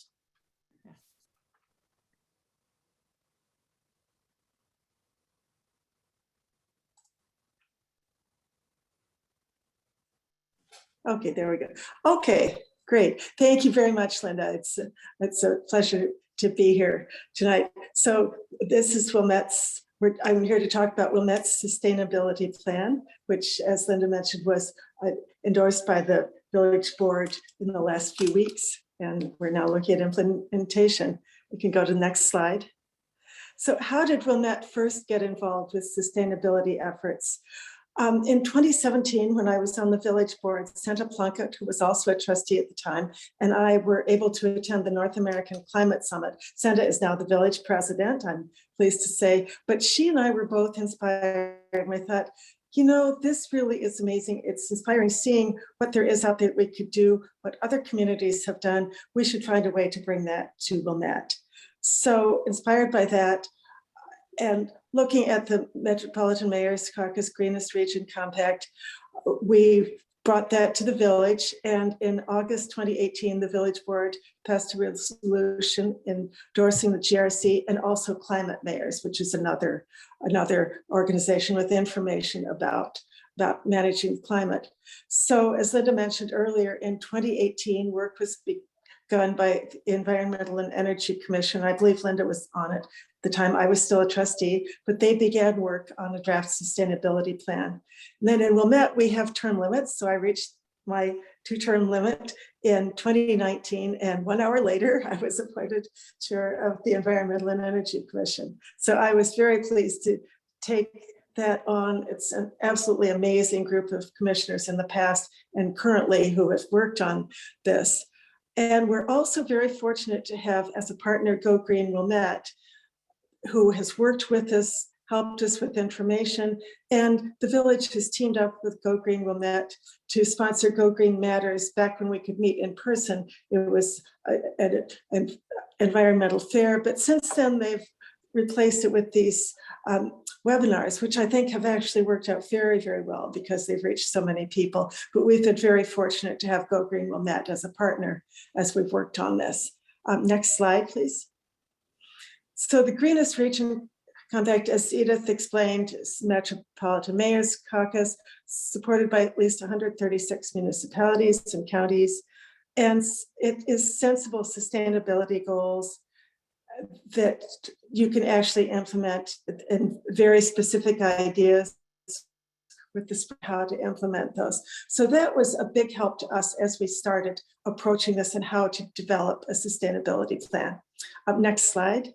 Okay, there we go. Okay, great. Thank you very much, Linda. It's a pleasure to be here tonight. So this is Wilmette's, I'm here to talk about Wilmette's Sustainability Plan, which, as Linda mentioned, was endorsed by the village board in the last few weeks, and we're now looking at implementation. We can go to the next slide. So how did Wilmette first get involved with sustainability efforts? In 2017, when I was on the village board, Santa Plunkett, who was also a trustee at the time, and I were able to attend the North American Climate Summit. Santa is now the village president, I'm pleased to say, but she and I were both inspired, and we thought, you know, this really is amazing. It's inspiring seeing what there is out there that we could do, what other communities have done. We should find a way to bring that to Wilmette. So inspired by that, and looking at the Metropolitan Mayor's Caucus Greenest Region Compact, we brought that to the village. And in August 2018, the village board passed a resolution endorsing the GRC and also Climate Mayors, which is another organization with information about managing climate. So as Linda mentioned earlier, in 2018, work was begun by the Environmental and Energy Commission. I believe Linda was on it the time. I was still a trustee, but they began work on a draft sustainability plan. And then in Wilmette, we have term limits. So I reached my 2-term limit in 2019. And 1 hour later, I was appointed chair of the Environmental and Energy Commission. So I was very pleased to take that on. It's an absolutely amazing group of commissioners in the past and currently who have worked on this. And we're also very fortunate to have as a partner, Go Green Wilmette, who has worked with us, helped us with information, and the village has teamed up with Go Green Wilmette to sponsor Go Green Matters. Back when we could meet in person, it was an environmental fair, but since then they've replaced it with these webinars, which I think have actually worked out very, very well because they've reached so many people. But we've been very fortunate to have Go Green Wilmette as a partner as we've worked on this. Next slide, please. So the Greenest Region Compact, as Edith explained, is Metropolitan Mayor's Caucus, supported by at least 136 municipalities and counties. And it is sensible sustainability goals that you can actually implement in very specific ideas with the how to implement those. So that was a big help to us as we started approaching this and how to develop a sustainability plan. Next slide.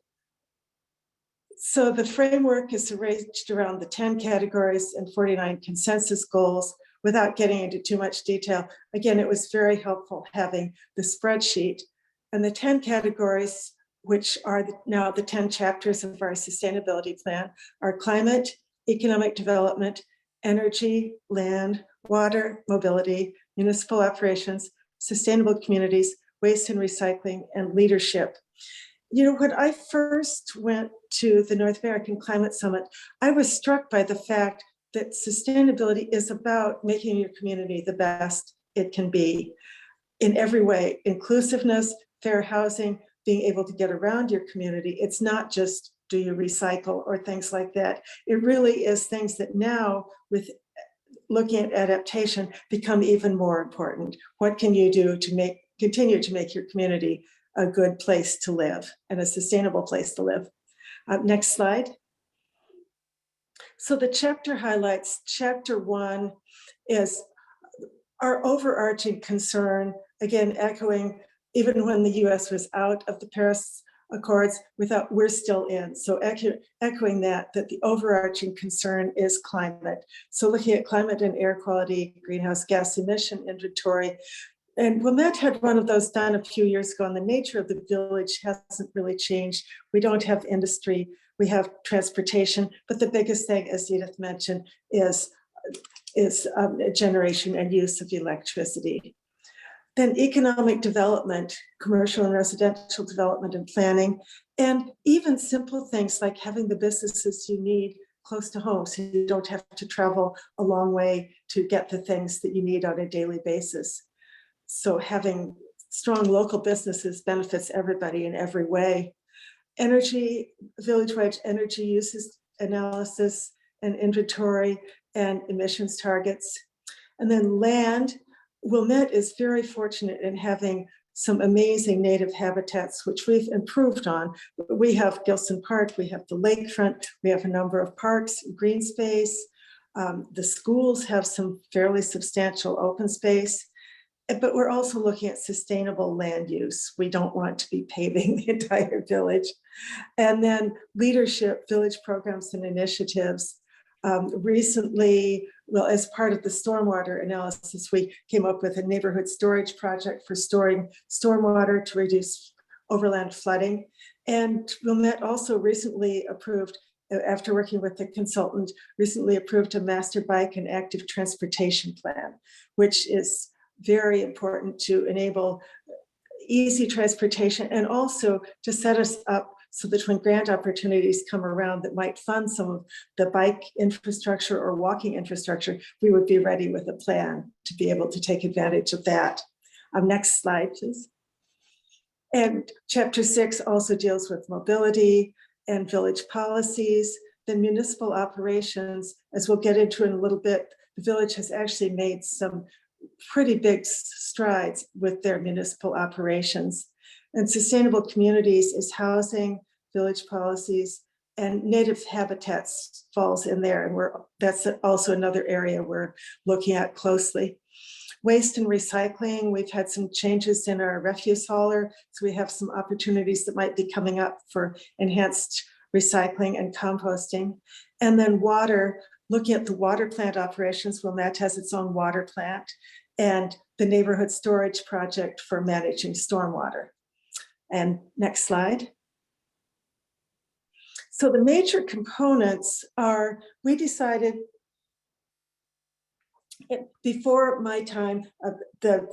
So the framework is arranged around the 10 categories and 49 consensus goals. Without getting into too much detail, again, it was very helpful having the spreadsheet. And the 10 categories, which are now the 10 chapters of our sustainability plan, are climate, economic development, energy, land, water, mobility, municipal operations, sustainable communities, waste and recycling, and leadership. You know, when I first went to the North American Climate Summit, I was struck by the fact that sustainability is about making your community the best it can be in every way: inclusiveness, fair housing, being able to get around your community. It's not just do you recycle or things like that. It really is things that now, with looking at adaptation become even more important. What can you do to continue to make your community a good place to live and a sustainable place to live? Next slide. So the chapter highlights, chapter 1 is our overarching concern, again, echoing even when the US was out of the Paris Accords, we're still in. So echoing that the overarching concern is climate. So looking at climate and air quality, greenhouse gas emission inventory. And Wilmette had one of those done a few years ago, and the nature of the village hasn't really changed. We don't have industry, we have transportation, but the biggest thing, as Edith mentioned, is generation and use of electricity. Then economic development, commercial and residential development and planning, and even simple things like having the businesses you need close to home so you don't have to travel a long way to get the things that you need on a daily basis. So having strong local businesses benefits everybody in every way. Energy, village-wide energy uses analysis and inventory and emissions targets. And then land, Wilmette is very fortunate in having some amazing native habitats, which we've improved on. We have Gilson Park, we have the lakefront, we have a number of parks, green space. The schools have some fairly substantial open space. But we're also looking at sustainable land use. We don't want to be paving the entire village. And then leadership, village programs and initiatives. Recently, well, as part of the stormwater analysis, we came up with a neighborhood storage project for storing stormwater to reduce overland flooding. And Wilmette also recently approved, after working with the consultant, recently approved a master bike and active transportation plan, which is very important to enable easy transportation and also to set us up so that when grant opportunities come around that might fund some of the bike infrastructure or walking infrastructure, we would be ready with a plan to be able to take advantage of that. Next slide, please. And chapter 6 also deals with mobility and village policies. Then municipal operations, as we'll get into in a little bit, the village has actually made some pretty big strides with their municipal operations. And sustainable communities is housing, village policies, and native habitats falls in there. And that's also another area we're looking at closely. Waste and recycling, we've had some changes in our refuse hauler, so we have some opportunities that might be coming up for enhanced recycling and composting. And then water, looking at the water plant operations, Wilmette has its own water plant, and the neighborhood storage project for managing stormwater. And next slide. So the major components are, we decided before my time, the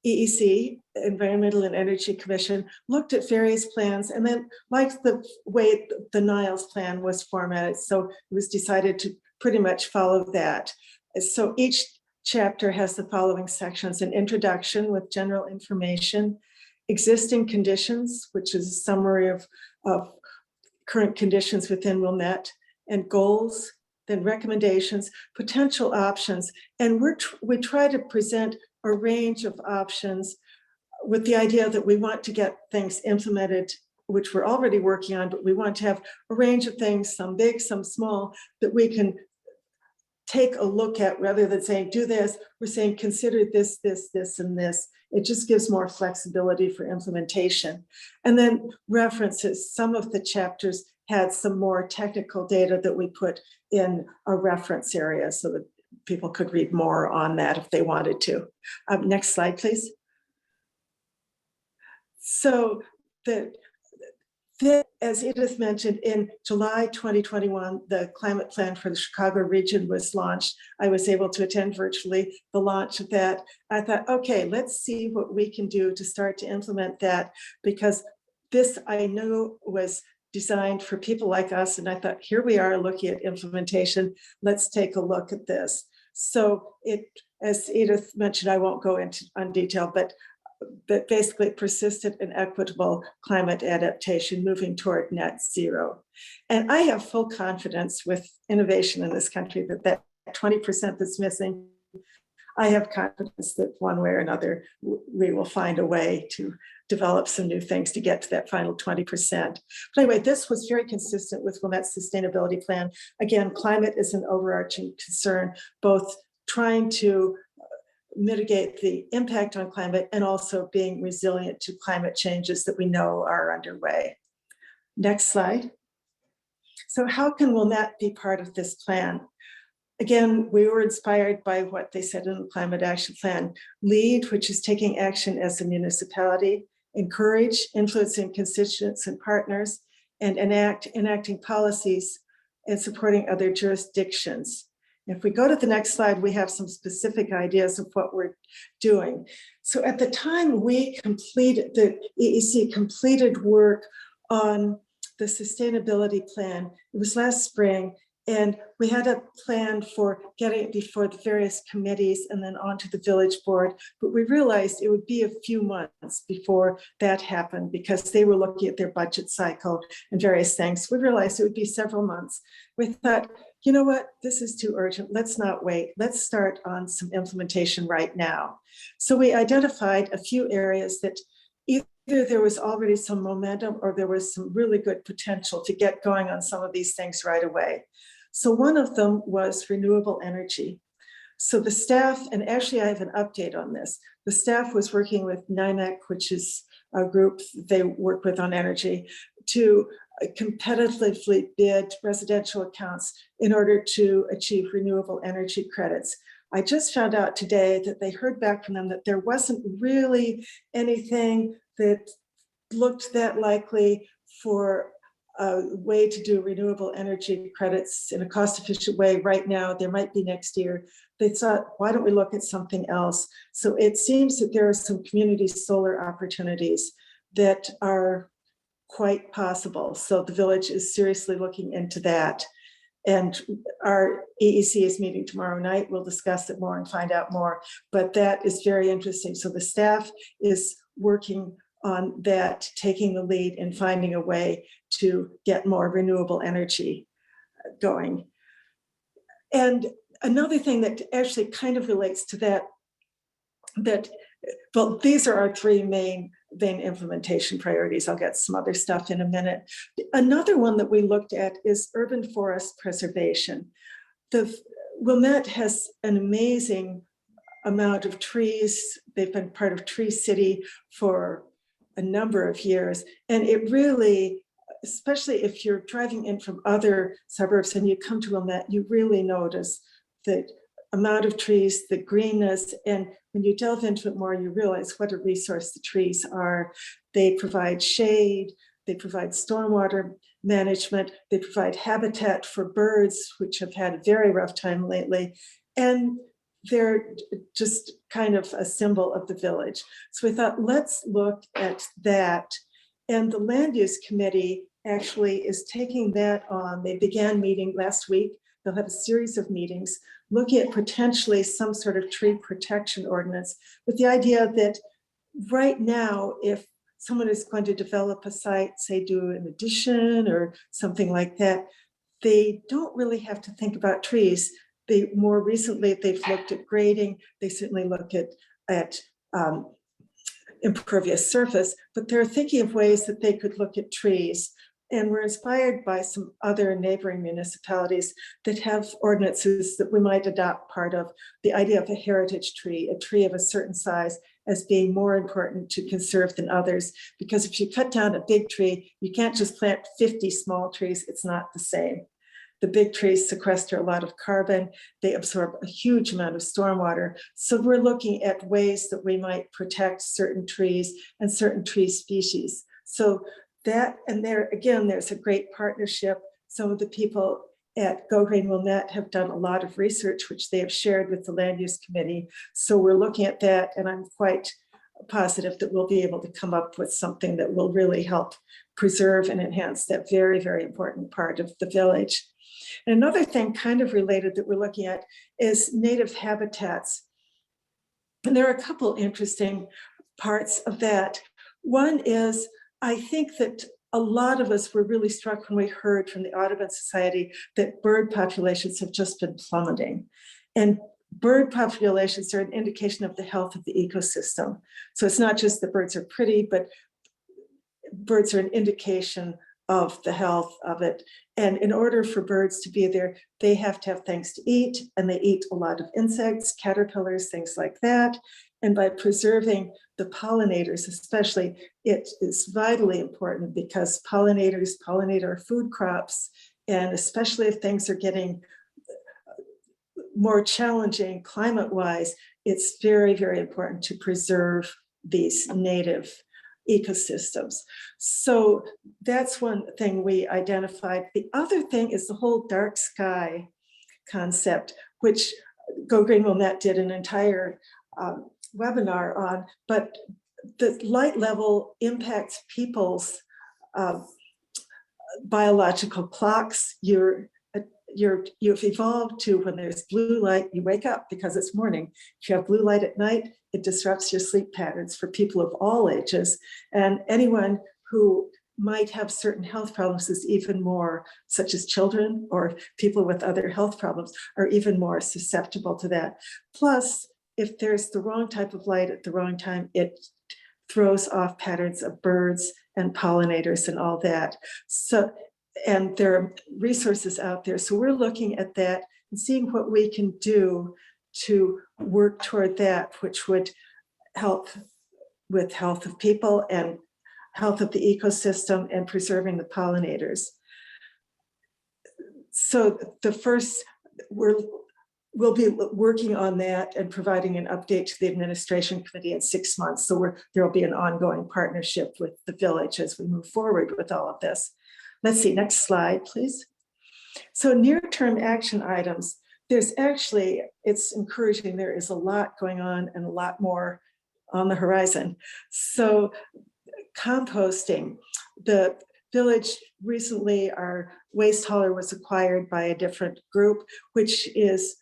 EEC, Environmental and Energy Commission, looked at various plans and then liked the way the Niles plan was formatted. So it was decided to pretty much follow that. So each chapter has the following sections: an introduction with general information, existing conditions, which is a summary of current conditions within Wilmette, and goals, then recommendations, potential options. And we try to present a range of options with the idea that we want to get things implemented, which we're already working on, but we want to have a range of things, some big, some small, that we can take a look at rather than saying, do this, we're saying, consider this, this, this, and this. It just gives more flexibility for implementation. And then references, some of the chapters had some more technical data that we put in a reference area so that people could read more on that if they wanted to. Next slide, please. So as Edith mentioned, in July 2021, the climate plan for the Chicago region was launched. I was able to attend virtually the launch of that. I thought, okay, let's see what we can do to start to implement that, because this I knew was designed for people like us. And I thought, here we are looking at implementation. Let's take a look at this. So as Edith mentioned, I won't go into detail, but basically persistent and equitable climate adaptation moving toward net zero. And I have full confidence with innovation in this country that 20% that's missing, I have confidence that one way or another, we will find a way to develop some new things to get to that final 20%. But anyway, this was very consistent with Wilmette Sustainability Plan. Again, climate is an overarching concern, both trying to mitigate the impact on climate and also being resilient to climate changes that we know are underway. Next slide. So how can Wilmette be part of this plan? Again, we were inspired by what they said in the Climate Action Plan. Lead, which is taking action as a municipality, encourage, influencing constituents and partners, and enacting policies and supporting other jurisdictions. If we go to the next slide, we have some specific ideas of what we're doing. So at the time the EEC completed work on the sustainability plan, it was last spring, and we had a plan for getting it before the various committees and then onto the village board. But we realized it would be a few months before that happened because they were looking at their budget cycle and various things. We realized it would be several months. We thought, you know what, this is too urgent. Let's not wait. Let's start on some implementation right now. So we identified a few areas that either there was already some momentum or there was some really good potential to get going on some of these things right away. So one of them was renewable energy. So the staff, and actually I have an update on this, the staff was working with NIMAC, which is a group they work with on energy, to competitively bid residential accounts in order to achieve renewable energy credits. I just found out today that they heard back from them that there wasn't really anything that looked that likely for a way to do renewable energy credits in a cost-efficient way right now. There might be next year. They thought, why don't we look at something else? So it seems that there are some community solar opportunities that are quite possible. So the village is seriously looking into that. And our EEC is meeting tomorrow night. We'll discuss it more and find out more, but that is very interesting. So the staff is working on that, taking the lead in finding a way to get more renewable energy going. And another thing that actually kind of relates to that, well, these are our three main implementation priorities. I'll get some other stuff in a minute. Another one that we looked at is urban forest preservation. Wilmette has an amazing amount of trees. They've been part of Tree City for a number of years. And it really, especially if you're driving in from other suburbs and you come to Wilmette, you really notice the amount of trees, the greenness, and when you delve into it more, you realize what a resource the trees are. They provide shade, they provide stormwater management, they provide habitat for birds, which have had a very rough time lately, and they're just kind of a symbol of the village. So we thought, let's look at that. And the land use committee actually is taking that on. They began meeting last week. They'll have a series of meetings looking at potentially some sort of tree protection ordinance with the idea that right now, if someone is going to develop a site, say do an addition or something like that, they don't really have to think about trees. More recently, they've looked at grading. They certainly look at impervious surface, but they're thinking of ways that they could look at trees. And we're inspired by some other neighboring municipalities that have ordinances that we might adopt part of. The idea of a heritage tree, a tree of a certain size, as being more important to conserve than others. Because if you cut down a big tree, you can't just plant 50 small trees. It's not the same. The big trees sequester a lot of carbon. They absorb a huge amount of stormwater. So we're looking at ways that we might protect certain trees and certain tree species. So that, and there again, there's a great partnership. Some of the people at Go Green Wilmette have done a lot of research, which they have shared with the land use committee. So we're looking at that, and I'm quite positive that we'll be able to come up with something that will really help preserve and enhance that very, very important part of the village. And another thing kind of related that we're looking at is native habitats. And there are a couple interesting parts of that. One is, I think that a lot of us were really struck when we heard from the Audubon Society that bird populations have just been plummeting. And bird populations are an indication of the health of the ecosystem. So it's not just that birds are pretty, but birds are an indication of the health of it. And in order for birds to be there, they have to have things to eat, and they eat a lot of insects, caterpillars, things like that. And by preserving the pollinators, especially, it is vitally important because pollinators pollinate our food crops. And especially if things are getting more challenging climate-wise, it's very, very important to preserve these native ecosystems. So that's one thing we identified. The other thing is the whole dark sky concept, which Go Green Wilmette did an entire webinar on, but the light level impacts people's biological clocks. You've evolved to, when there's blue light, you wake up because it's morning. If you have blue light at night, it disrupts your sleep patterns for people of all ages. And anyone who might have certain health problems is even more, such as children or people with other health problems, are even more susceptible to that. Plus, if there's the wrong type of light at the wrong time, it throws off patterns of birds and pollinators and all that. So, and there are resources out there. So we're looking at that and seeing what we can do to work toward that, which would help with health of people and health of the ecosystem and preserving the pollinators. So the first, we'll be working on that and providing an update to the administration committee in 6 months. So there will be an ongoing partnership with the village as we move forward with all of this. Let's see, next slide, please. So near-term action items, there's actually, it's encouraging, there is a lot going on and a lot more on the horizon. So composting, the village recently, our waste hauler was acquired by a different group, which is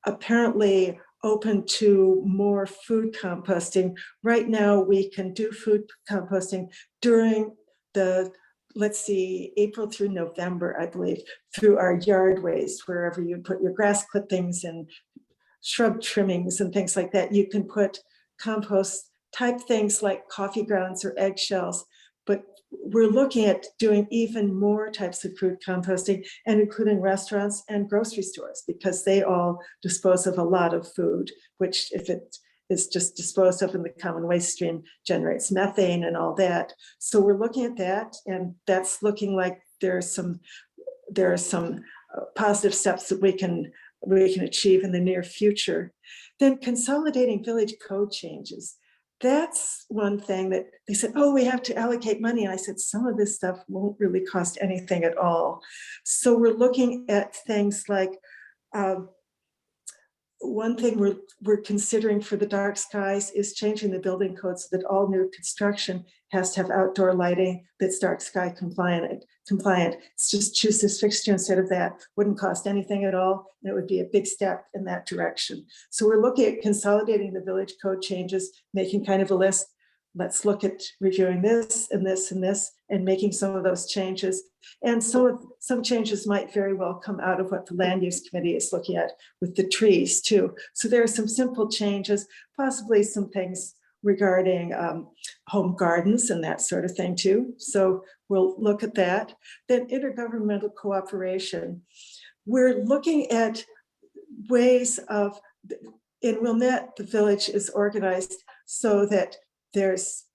apparently open to more food composting. Right now, we can do food composting during the, let's see, April through November, I believe, through our yard waste, wherever you put your grass clippings and shrub trimmings and things like that. You can put compost type things like coffee grounds or eggshells, but we're looking at doing even more types of food composting and including restaurants and grocery stores, because they all dispose of a lot of food, which if it is just disposed of in the common waste stream generates methane and all that. So we're looking at that, and that's looking like there are some positive steps that we can achieve in the near future. Then consolidating village code changes. That's one thing that they said, oh, we have to allocate money. And I said, some of this stuff won't really cost anything at all. So we're looking at things like, one thing we're considering for the dark skies is changing the building code so that all new construction has to have outdoor lighting that's dark sky compliant. It's just choose this fixture instead of that. Wouldn't cost anything at all, and it would be a big step in that direction. So we're looking at consolidating the village code changes, making kind of a list. Let's look at reviewing this and this and this and making some of those changes. And some changes might very well come out of what the land use committee is looking at with the trees too. So there are some simple changes, possibly some things regarding home gardens and that sort of thing too. So we'll look at that. Then intergovernmental cooperation. We're looking at ways of, in Wilmette, the village is organized so that there's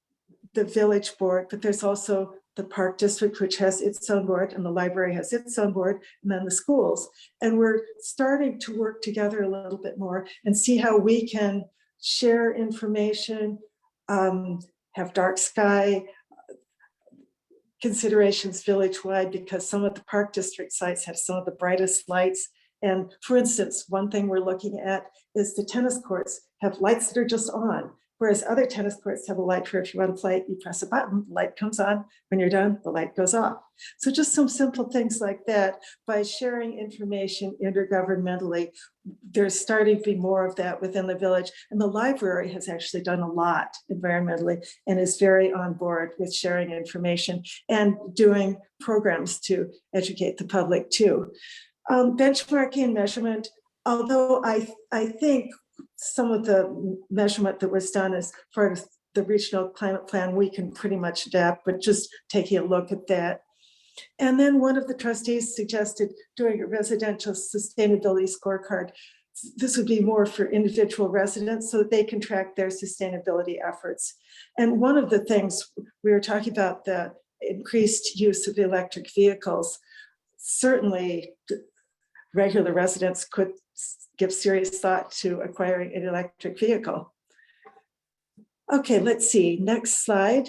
the village board, but there's also the park district, which has its own board, and the library has its own board, and then the schools. And we're starting to work together a little bit more and see how we can share information, have dark sky considerations village-wide, because some of the park district sites have some of the brightest lights. And for instance, one thing we're looking at is the tennis courts have lights that are just on. whereas other tennis courts have a light where if you want to play, you press a button, the light comes on. When you're done, the light goes off. So just some simple things like that. By sharing information intergovernmentally, there's starting to be more of that within the village. And the library has actually done a lot environmentally and is very on board with sharing information and doing programs to educate the public too. Benchmarking and measurement, although I think some of the measurement that was done as part of the regional climate plan, we can pretty much adapt, but just taking a look at that. And then one of the trustees suggested doing a residential sustainability scorecard. This would be more for individual residents so that they can track their sustainability efforts. And one of the things we were talking about, the increased use of electric vehicles, certainly regular residents could give serious thought to acquiring an electric vehicle. Okay, let's see, next slide.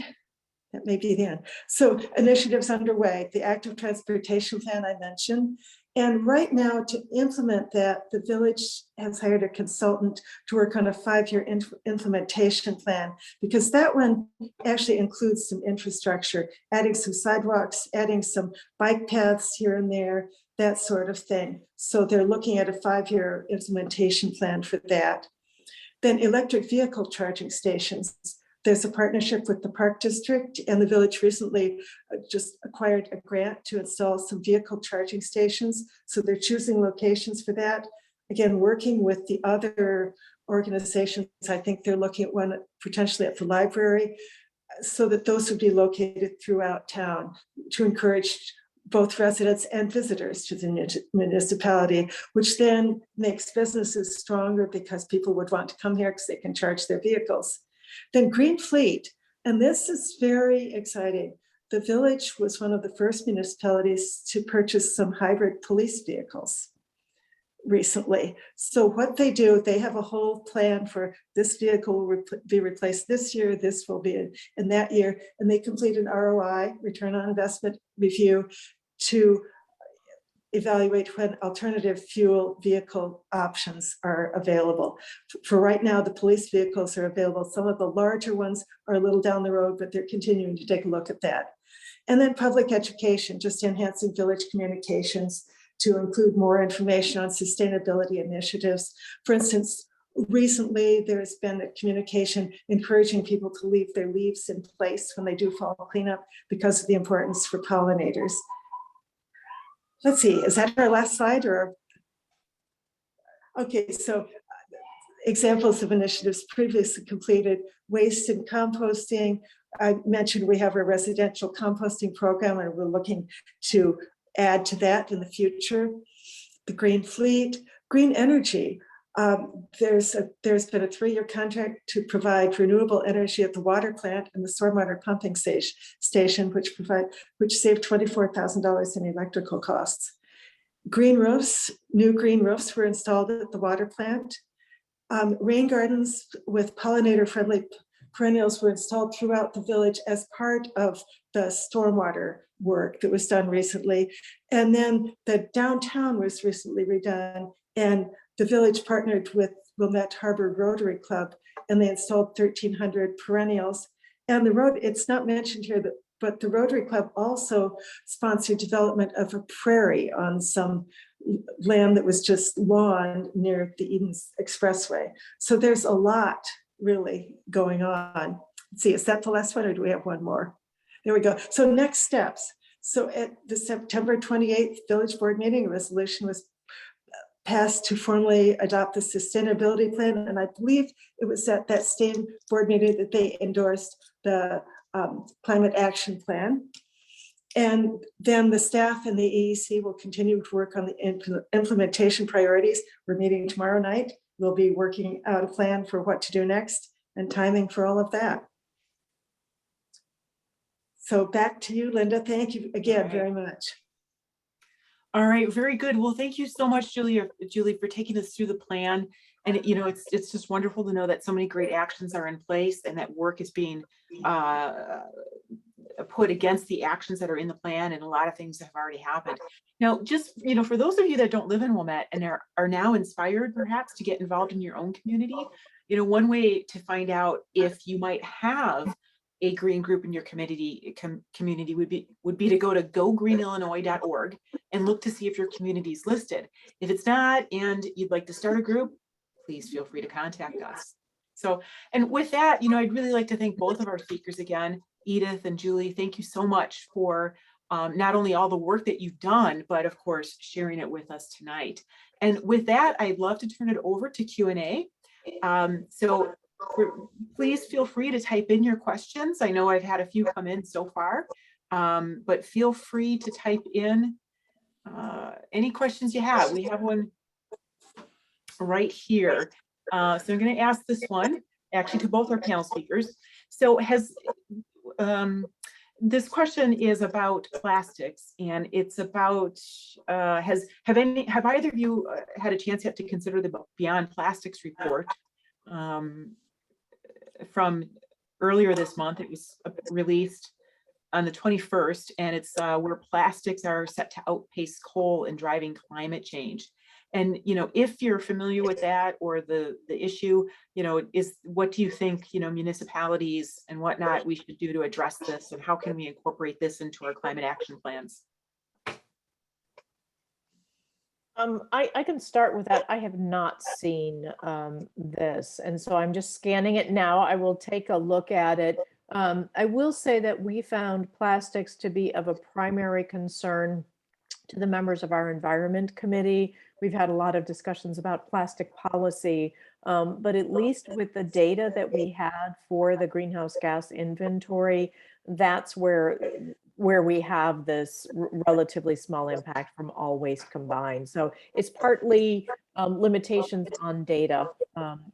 That may be the end. So initiatives underway, the active transportation plan I mentioned. And right now to implement that, the village has hired a consultant to work on a 5-year implementation plan, because that one actually includes some infrastructure, adding some sidewalks, adding some bike paths here and there, that sort of thing. So they're looking at a 5-year implementation plan for that. Then electric vehicle charging stations. There's a partnership with the Park District, and the village recently just acquired a grant to install some vehicle charging stations. So they're choosing locations for that. Again, working with the other organizations, I think they're looking at one potentially at the library, so that those would be located throughout town to encourage both residents and visitors to the municipality, which then makes businesses stronger because people would want to come here because they can charge their vehicles. Then Green Fleet, and this is very exciting. The village was one of the first municipalities to purchase some hybrid police vehicles recently. So what they do, they have a whole plan for this vehicle will be replaced this year, this will be in that year, and they complete an ROI, return on investment review, to evaluate when alternative fuel vehicle options are available. For right now, the police vehicles are available. Some of the larger ones are a little down the road, but they're continuing to take a look at that. And then public education, just enhancing village communications to include more information on sustainability initiatives. For instance, recently there's been a communication encouraging people to leave their leaves in place when they do fall cleanup because of the importance for pollinators. Let's see, is that our last slide or? Okay, so examples of initiatives previously completed, waste and composting. I mentioned we have a residential composting program and we're looking to add to that in the future. The Green Fleet, green energy. There's been a 3-year contract to provide renewable energy at the water plant and the stormwater pumping station, which saved $24,000 in electrical costs. Green roofs, new green roofs were installed at the water plant. Rain gardens with pollinator-friendly perennials were installed throughout the village as part of the stormwater work that was done recently. And then the downtown was recently redone, and the village partnered with Wilmette Harbor Rotary Club, and they installed 1,300 perennials. And the road, it's not mentioned here, but the Rotary Club also sponsored development of a prairie on some land that was just lawn near the Edens Expressway. So there's a lot really going on. Let's see, is that the last one or do we have one more? There we go. So next steps. So at the September 28th village board meeting, a resolution was passed to formally adopt the sustainability plan. And I believe it was at that same board meeting that they endorsed the climate action plan. And then the staff and the EEC will continue to work on the implementation priorities. We're meeting tomorrow night. We'll be working out a plan for what to do next and timing for all of that. So back to you, Linda. Thank you again very much. All right, very good. Well, thank you so much, Julie, for taking us through the plan. And it's just wonderful to know that so many great actions are in place and that work is being put against the actions that are in the plan, and a lot of things have already happened. Now, just for those of you that don't live in Wilmette and are now inspired perhaps to get involved in your own community, one way to find out if you might have a green group in your community would be to go to gogreenillinois.org and look to see if your community is listed. If it's not and you'd like to start a group, please feel free to contact us. So, and with that, I'd really like to thank both of our speakers again, Edith and Julie. Thank you so much for not only all the work that you've done, but of course, sharing it with us tonight. And with that, I'd love to turn it over to Q&A. So please feel free to type in your questions. I know I've had a few come in so far, but feel free to type in any questions you have. We have one right here. So I'm going to ask this one actually to both our panel speakers. So this question is about plastics, and it's about have either of you had a chance yet to consider the Beyond Plastics report from earlier this month? It was released on the 21st, and it's where plastics are set to outpace coal in driving climate change. And if you're familiar with that or the issue, is what do you think municipalities and whatnot we should do to address this, and how can we incorporate this into our climate action plans? I can start with that. I have not seen this, and so I'm just scanning it now. I will take a look at it. I will say that we found plastics to be of a primary concern to the members of our Environment Committee. We've had a lot of discussions about plastic policy, but at least with the data that we had for the greenhouse gas inventory, that's where we have this relatively small impact from all waste combined. So it's partly limitations on data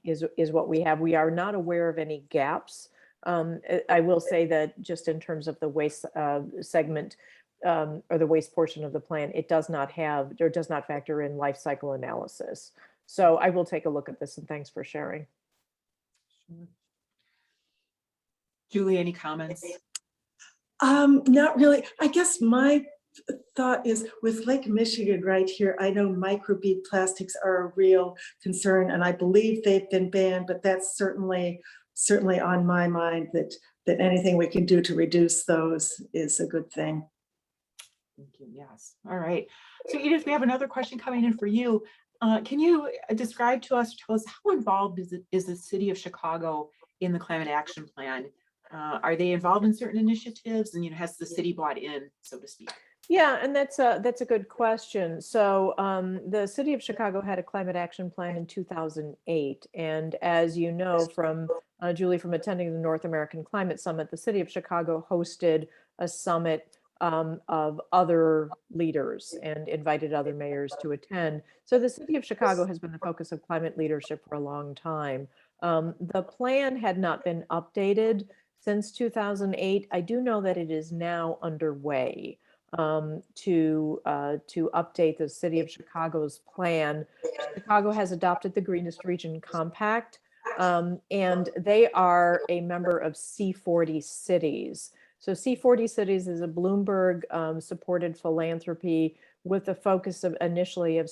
is what we have. We are not aware of any gaps. I will say that just in terms of the waste segment, or the waste portion of the plan, it does not have or does not factor in life cycle analysis. So I will take a look at this, and thanks for sharing. Sure. Julie, any comments? Not really. I guess my thought is with Lake Michigan right here, I know microbead plastics are a real concern, and I believe they've been banned, but that's certainly on my mind that anything we can do to reduce those is a good thing. Thank you. Yes. All right. So Edith, we have another question coming in for you. Can you describe to us, tell us how involved is the city of Chicago in the climate action plan? Are they involved in certain initiatives, and has the city bought in, so to speak? Yeah, and that's a good question. So the city of Chicago had a climate action plan in 2008, and as you know from Julie, from attending the North American Climate Summit, the city of Chicago hosted a summit of other leaders and invited other mayors to attend. So the city of Chicago has been the focus of climate leadership for a long time. The plan had not been updated since 2008. I do know that it is now underway to update the city of Chicago's plan. Chicago has adopted the Greenest Region Compact, and they are a member of C40 cities. So C40 Cities is a Bloomberg supported philanthropy with the focus of initially of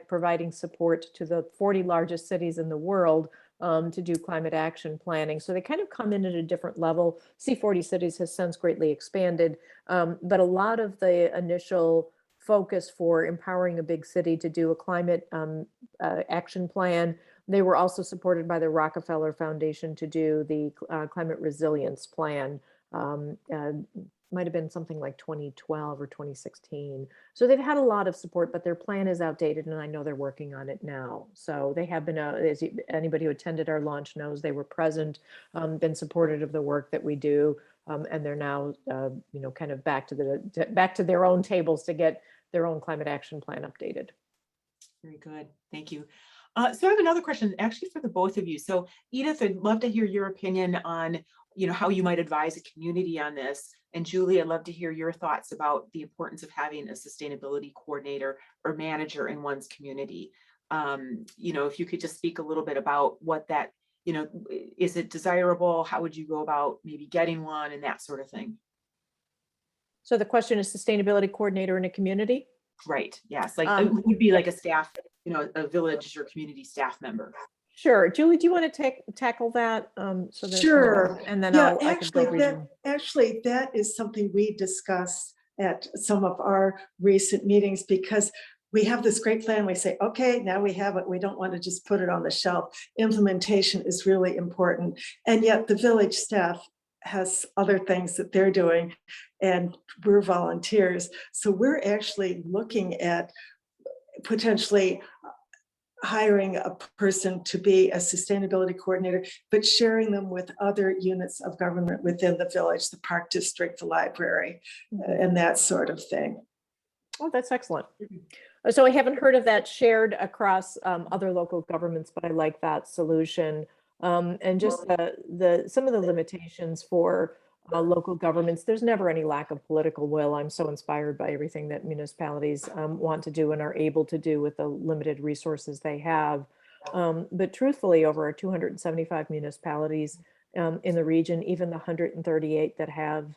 providing support to the 40 largest cities in the world to do climate action planning. So they kind of come in at a different level. C40 Cities has since greatly expanded, but a lot of the initial focus for empowering a big city to do a climate action plan, they were also supported by the Rockefeller Foundation to do the climate resilience plan. Might have been something like 2012 or 2016. So they've had a lot of support, but their plan is outdated, and I know they're working on it now. So they have been, as anybody who attended our launch knows, they were present, been supportive of the work that we do, and they're now, kind of back to their own tables to get their own climate action plan updated. Very good, thank you. So I have another question actually for the both of you. So Edith, I'd love to hear your opinion on how you might advise a community on this. And Julie, I'd love to hear your thoughts about the importance of having a sustainability coordinator or manager in one's community. If you could just speak a little bit about what that, is it desirable? How would you go about maybe getting one and that sort of thing? So the question is sustainability coordinator in a community? Right, yes, like it would be like a staff, a village or community staff member. Sure. Julie, do you want to tackle that? So that, Sure. and then Yeah, I can build region. actually, that is something we discussed at some of our recent meetings, because we have this great plan. We say, okay, now we have it. We don't want to just put it on the shelf. Implementation is really important. And yet the village staff has other things that they're doing, and we're volunteers. So we're actually looking at potentially hiring a person to be a sustainability coordinator, but sharing them with other units of government within the village, the park district, the library, and that sort of thing. Oh, that's excellent. So I haven't heard of that shared across other local governments, but I like that solution. And just some of the limitations for local governments, there's never any lack of political will. I'm so inspired by everything that municipalities want to do and are able to do with the limited resources they have. But truthfully, over our 275 municipalities in the region, even the 138 that have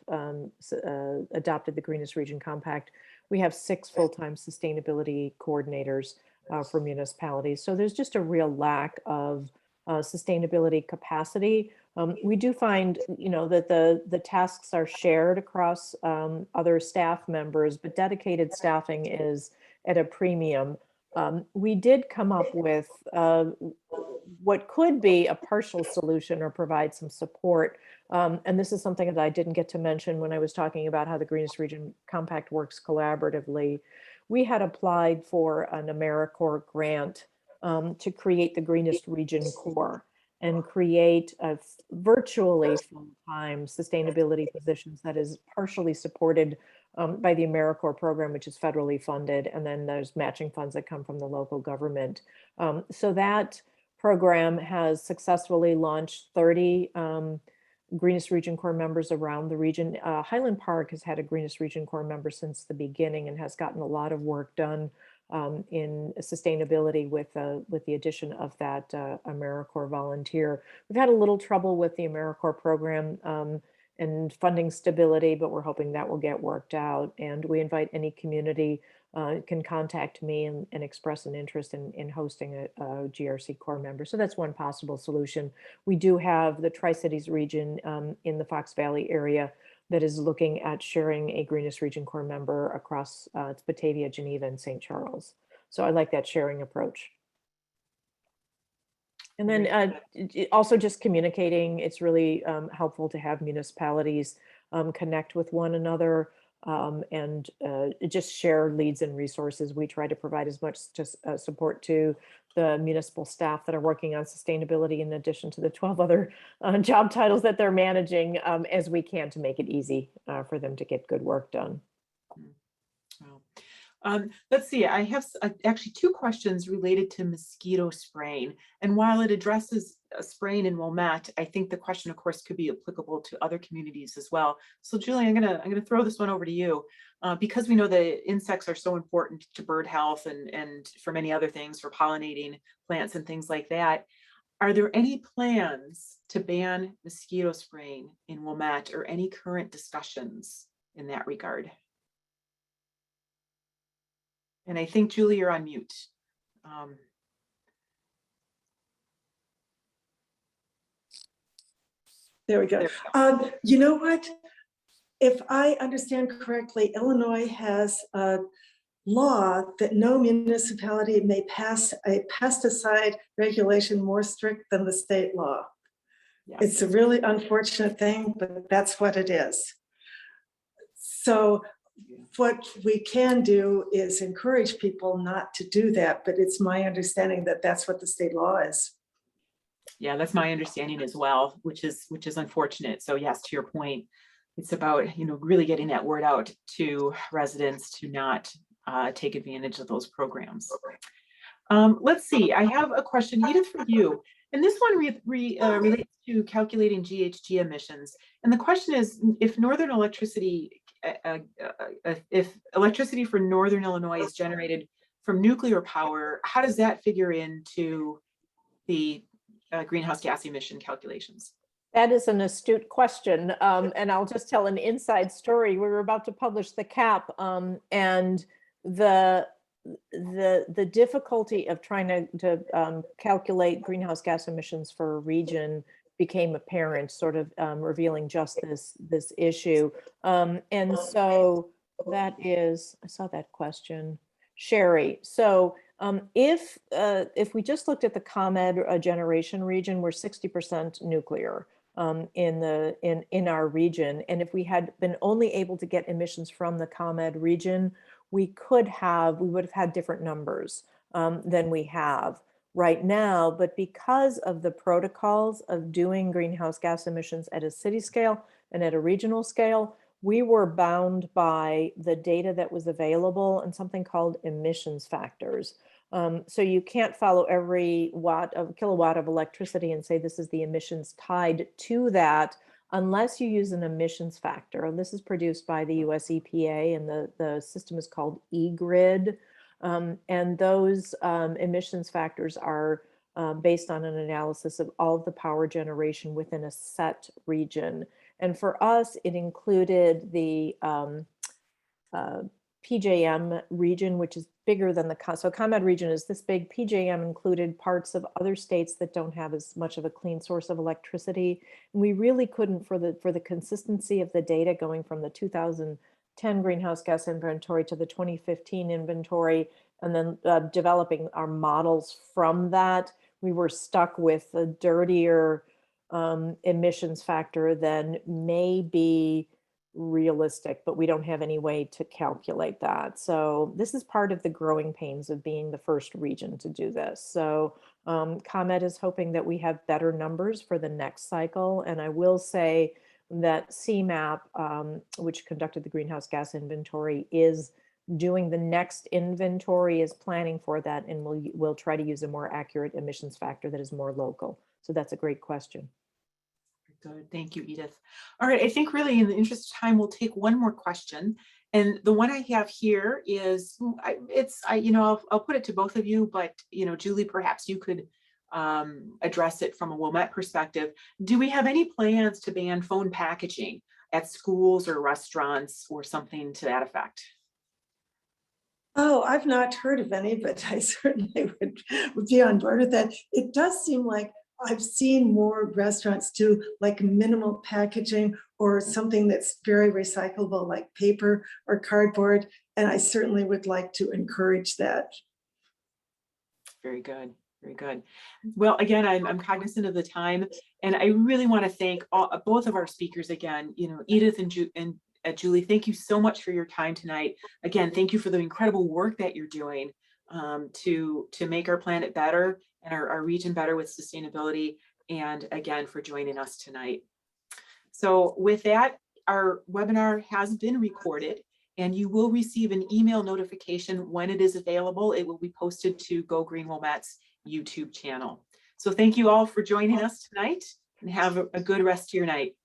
adopted the Greenest Region Compact, we have 6 full-time sustainability coordinators for municipalities. So there's just a real lack of sustainability capacity. We do find, that the tasks are shared across other staff members, but dedicated staffing is at a premium. We did come up with what could be a partial solution or provide some support. And this is something that I didn't get to mention when I was talking about how the Greenest Region Compact works collaboratively. We had applied for an AmeriCorps grant to create the Greenest Region Corps and create a virtually full-time sustainability positions that is partially supported by the AmeriCorps program, which is federally funded, and then there's matching funds that come from the local government. So that program has successfully launched 30 Greenest Region Corps members around the region. Highland Park has had a Greenest Region Corps member since the beginning and has gotten a lot of work done in sustainability with the addition of that AmeriCorps volunteer. We've had a little trouble with the AmeriCorps program and funding stability, but we're hoping that will get worked out. And we invite any community can contact me and express an interest in hosting a GRC Corps member. So that's one possible solution. We do have the Tri-Cities region in the Fox Valley area that is looking at sharing a Greenest Region Corps member across it's Batavia, Geneva, and St. Charles. So I like that sharing approach. And then also just communicating, it's really helpful to have municipalities connect with one another and just share leads and resources. We try to provide as much just support to the municipal staff that are working on sustainability in addition to the 12 other job titles that they're managing as we can to make it easy for them to get good work done. Let's see, I have actually 2 questions related to mosquito spraying. And while it addresses spraying in Wilmette, I think the question, of course, could be applicable to other communities as well. So Julie, I'm gonna throw this one over to you. Because we know the insects are so important to bird health and for many other things, for pollinating plants and things like that. Are there any plans to ban mosquito spraying in Wilmette or any current discussions in that regard? And I think, Julie, you're on mute. There we go. You know what? If I understand correctly, Illinois has a law that no municipality may pass a pesticide regulation more strict than the state law. Yes. It's a really unfortunate thing, but that's what it is. So what we can do is encourage people not to do that, but it's my understanding that that's what the state law is. Yeah, that's my understanding as well, which is unfortunate. So yes, to your point, it's about really getting that word out to residents to not take advantage of those programs. Let's see, I have a question, Edith, for you. And this one relates to calculating GHG emissions. And the question is, if electricity for Northern Illinois is generated from nuclear power, how does that figure into the greenhouse gas emission calculations? That is an astute question. And I'll just tell an inside story. We were about to publish the CAP and the the difficulty of trying to calculate greenhouse gas emissions for a region became apparent, sort of revealing just this issue. And so that is, I saw that question, Sherry. So if we just looked at the ComEd generation region, we're 60% nuclear in our region. And if we had been only able to get emissions from the ComEd region, we would have had different numbers than we have right now. But because of the protocols of doing greenhouse gas emissions at a city scale and at a regional scale, we were bound by the data that was available and something called emissions factors. So you can't follow every kilowatt of electricity and say this is the emissions tied to that unless you use an emissions factor. And this is produced by the US EPA, and the system is called eGrid. And those emissions factors are based on an analysis of all of the power generation within a set region. And for us, it included the PJM region, which is bigger than so ComEd region is this big. PJM included parts of other states that don't have as much of a clean source of electricity. And we really couldn't, for the consistency of the data going from the 2010 greenhouse gas inventory to the 2015 inventory, and then developing our models from that, we were stuck with a dirtier emissions factor than may be realistic, but we don't have any way to calculate that. So this is part of the growing pains of being the first region to do this. So ComEd is hoping that we have better numbers for the next cycle. And I will say that CMAP, which conducted the greenhouse gas inventory, is doing the next inventory, is planning for that, and we'll try to use a more accurate emissions factor that is more local. So that's a great question. Good, thank you, Edith. All right, I think really in the interest of time, we'll take one more question. And the one I have here is, I'll put it to both of you, but Julie, perhaps you could address it from a Wilmette perspective. Do we have any plans to ban phone packaging at schools or restaurants or something to that effect? Oh, I've not heard of any, but I certainly would be on board with that. It does seem like I've seen more restaurants do like minimal packaging or something that's very recyclable, like paper or cardboard. And I certainly would like to encourage that. Very good. Very good. Well, again, I'm cognizant of the time, and I really want to thank both of our speakers again. Edith and Julie, thank you so much for your time tonight. Again, thank you for the incredible work that you're doing to make our planet better and our region better with sustainability, and again, for joining us tonight. So with that, our webinar has been recorded, and you will receive an email notification when it is available. It will be posted to Go Green Wilmette's YouTube channel. So thank you all for joining us tonight, and have a good rest of your night.